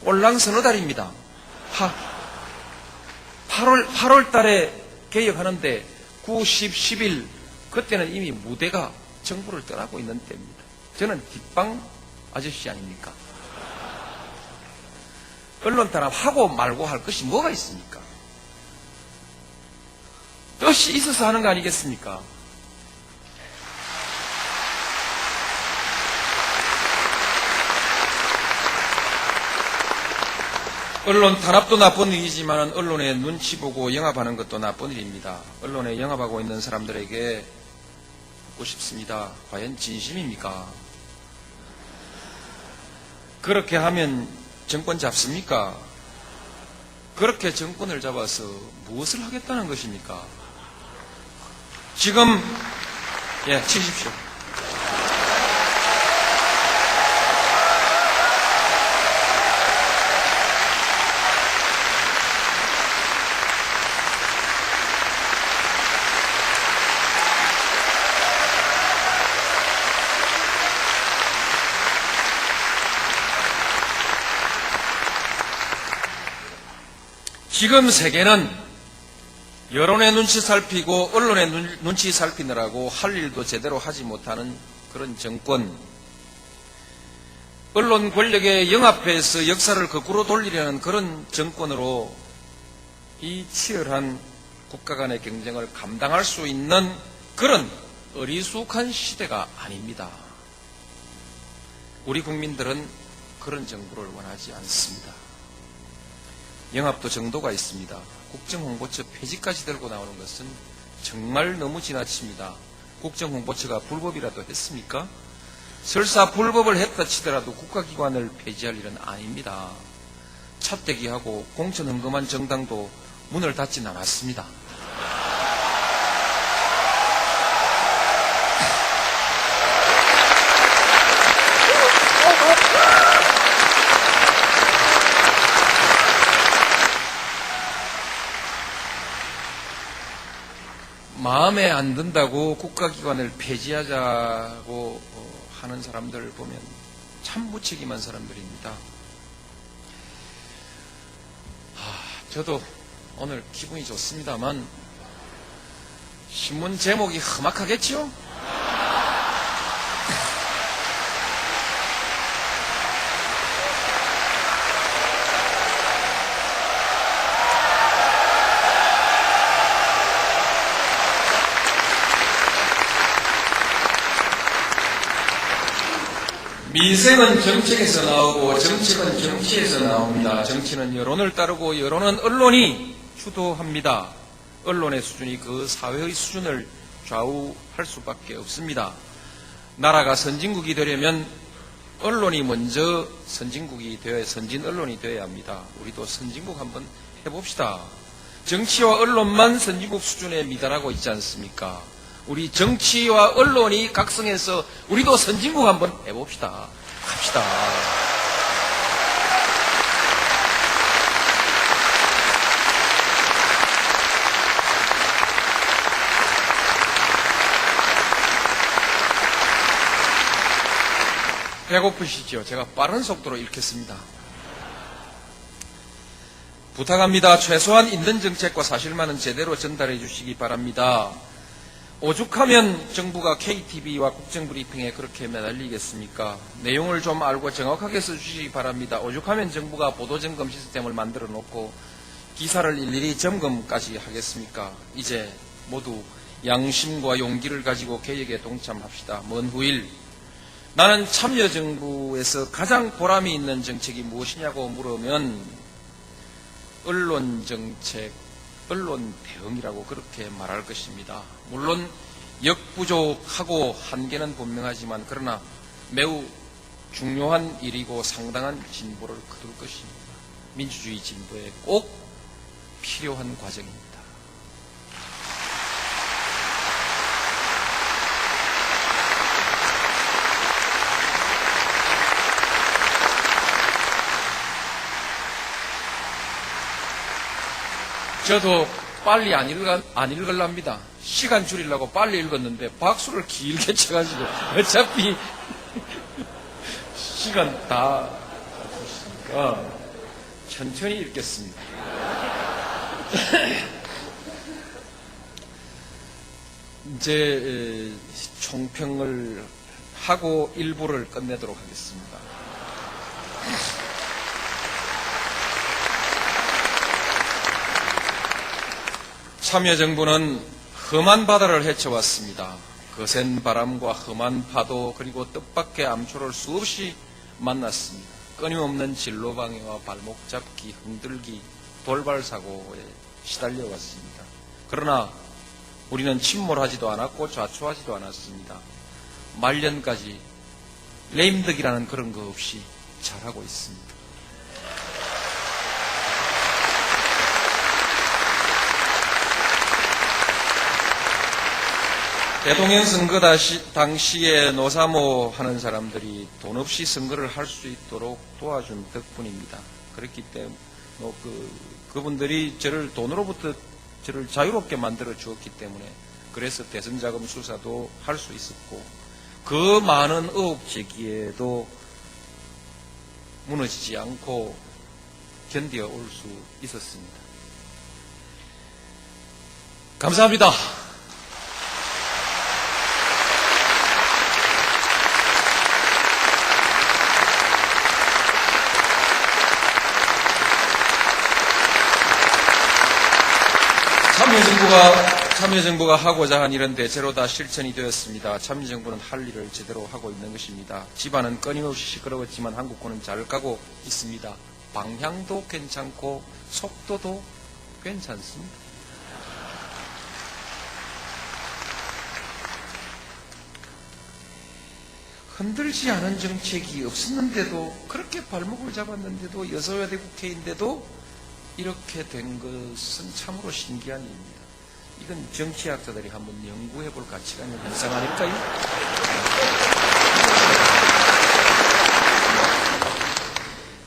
꼴랑 서너 달입니다. 8월 달에 개혁하는데 9, 10, 11 그때는 이미 무대가 정부를 떠나고 있는 때입니다. 저는 뒷방 아저씨 아닙니까? 언론 탄압하고 말고 할 것이 뭐가 있습니까? 뜻이 있어서 하는 거 아니겠습니까? 언론 탄압도 나쁜 일이지만 언론의 눈치 보고 영합하는 것도 나쁜 일입니다. 언론에 영합하고 있는 사람들에게 묻고 싶습니다. 과연 진심입니까? 그렇게 하면 정권 잡습니까? 그렇게 정권을 잡아서 무엇을 하겠다는 것입니까? 지금 치십시오. 지금 세계는 여론의 눈치 살피고 언론의 눈치 살피느라고 할 일도 제대로 하지 못하는 그런 정권, 언론 권력에 영합해서 역사를 거꾸로 돌리려는 그런 정권으로 이 치열한 국가 간의 경쟁을 감당할 수 있는 그런 어리숙한 시대가 아닙니다. 우리 국민들은 그런 정부를 원하지 않습니다. 영합도 정도가 있습니다. 국정홍보처 폐지까지 들고 나오는 것은 정말 너무 지나칩니다. 국정홍보처가 불법이라도 했습니까? 설사 불법을 했다 치더라도 국가기관을 폐지할 일은 아닙니다. 차떼기하고 공천흥금한 정당도 문을 닫진 않았습니다. 마음에 안 든다고 국가기관을 폐지하자고 하는 사람들 보면 참 무책임한 사람들입니다. 저도 오늘 기분이 좋습니다만 신문 제목이 험악하겠죠? 민생은 정책에서 나오고 정책은 정치에서 나옵니다. 정치는 여론을 따르고 여론은 언론이 주도합니다. 언론의 수준이 그 사회의 수준을 좌우할 수밖에 없습니다. 나라가 선진국이 되려면 언론이 먼저 선진국이 되어야 선진 언론이 되어야 합니다. 우리도 선진국 한번 해봅시다. 정치와 언론만 선진국 수준에 미달하고 있지 않습니까? 우리 정치와 언론이 각성해서 우리도 선진국 한번 해봅시다. 갑시다. 배고프시죠? 제가 빠른 속도로 읽겠습니다. 부탁합니다. 최소한 있는 정책과 사실만은 제대로 전달해 주시기 바랍니다. 오죽하면 정부가 KTV와 국정브리핑에 그렇게 매달리겠습니까? 내용을 좀 알고 정확하게 써주시기 바랍니다. 오죽하면 정부가 보도점검 시스템을 만들어 놓고 기사를 일일이 점검까지 하겠습니까? 이제 모두 양심과 용기를 가지고 개혁에 동참합시다. 먼 후일 나는 참여정부에서 가장 보람이 있는 정책이 무엇이냐고 물으면 언론정책, 언론 대응이라고 그렇게 말할 것입니다. 물론 역부족하고 한계는 분명하지만 그러나 매우 중요한 일이고 상당한 진보를 거둘 것입니다. 민주주의 진보에 꼭 필요한 과정입니다. 저도 빨리 안 읽으랍니다. 시간 줄이려고 빨리 읽었는데 박수를 길게 쳐가지고 어차피 시간 다 없으니까 천천히 읽겠습니다. 이제 총평을 하고 일부를 끝내도록 하겠습니다. 참여정부는 험한 바다를 헤쳐왔습니다. 거센 바람과 험한 파도 그리고 뜻밖의 암초를 수없이 만났습니다. 끊임없는 진로방해와 발목 잡기, 흔들기, 돌발 사고에 시달려왔습니다. 그러나 우리는 침몰하지도 않았고 좌초하지도 않았습니다. 말년까지 레임덕이라는 그런 거 없이 잘하고 있습니다. 대통령 선거 당시에 노사모 하는 사람들이 돈 없이 선거를 할 수 있도록 도와준 덕분입니다. 그렇기 때문에 그분들이 저를 돈으로부터 저를 자유롭게 만들어 주었기 때문에 그래서 대선자금 수사도 할 수 있었고 그 많은 의혹 제기에도 무너지지 않고 견뎌 올 수 있었습니다. 감사합니다. 참여정부가 하고자 한 일은 대체로 다 실천이 되었습니다. 참여정부는 할 일을 제대로 하고 있는 것입니다. 집안은 끊임없이 시끄러웠지만 한국군은 잘 가고 있습니다. 방향도 괜찮고 속도도 괜찮습니다. 흔들지 않은 정책이 없었는데도 그렇게 발목을 잡았는데도 여소야대 국회인데도 이렇게 된 것은 참으로 신기한 일입니다. 이건 정치학자들이 한번 연구해 볼 가치가 있는 현상 아닐까요?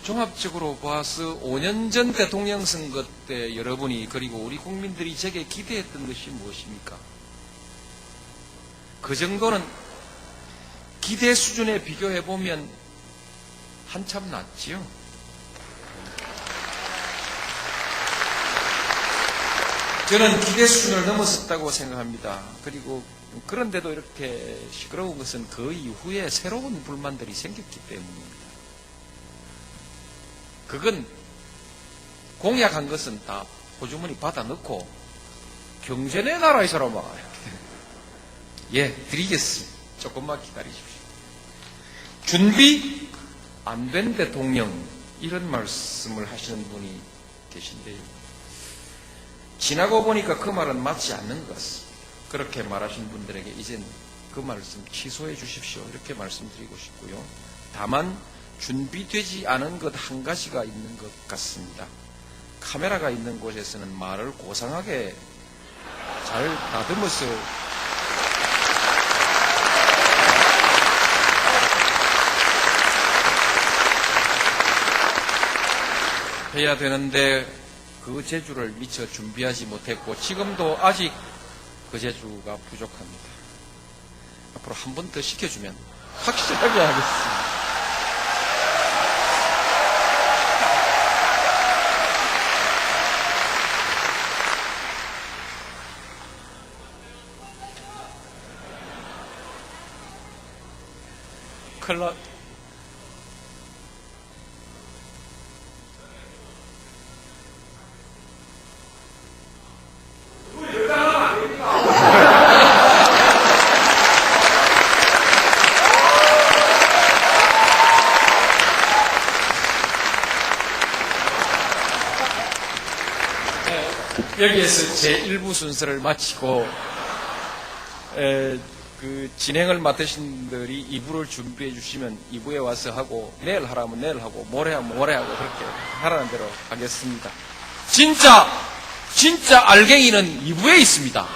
종합적으로 봐서 5년 전 대통령 선거 때 여러분이 그리고 우리 국민들이 제게 기대했던 것이 무엇입니까? 그 정도는 기대 수준에 비교해 보면 한참 낫지요. 저는 기대 수준을 넘었었다고 생각합니다. 그리고 그런데도 이렇게 시끄러운 것은 그 이후에 새로운 불만들이 생겼기 때문입니다. 그건 공약한 것은 다 호주머니 받아 넣고 경제 내 나라의 사람아, 예, 드리겠습니다. 조금만 기다리십시오. 준비 안 된 대통령, 이런 말씀을 하시는 분이 계신데요. 지나고 보니까 그 말은 맞지 않는 것 같습니다. 그렇게 말하신 분들에게 이젠 그 말씀 취소해 주십시오. 이렇게 말씀드리고 싶고요. 다만 준비되지 않은 것 한 가지가 있는 것 같습니다. 카메라가 있는 곳에서는 말을 고상하게 잘 다듬어서 해야 되는데 그 재주를 미처 준비하지 못했고 지금도 아직 그 재주가 부족합니다. 앞으로 한 번 더 시켜주면 확실하게 하겠습니다. 클라 여기에서 제1부 순서를 마치고 그 진행을 맡으신 분들이 2부를 준비해 주시면 2부에 와서 하고 내일 하라면 내일 하고 모레 하면 모레 하고 그렇게 하라는 대로 하겠습니다. 진짜 알갱이는 2부에 있습니다.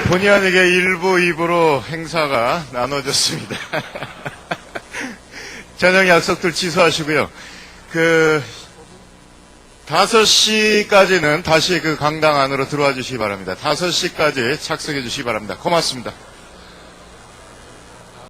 본의 아니게 1부, 2부로 행사가 나눠졌습니다. 저녁 약속들 취소하시고요. 5시까지는 다시 그 강당 안으로 들어와 주시기 바랍니다. 5시까지 착석해 주시기 바랍니다. 고맙습니다.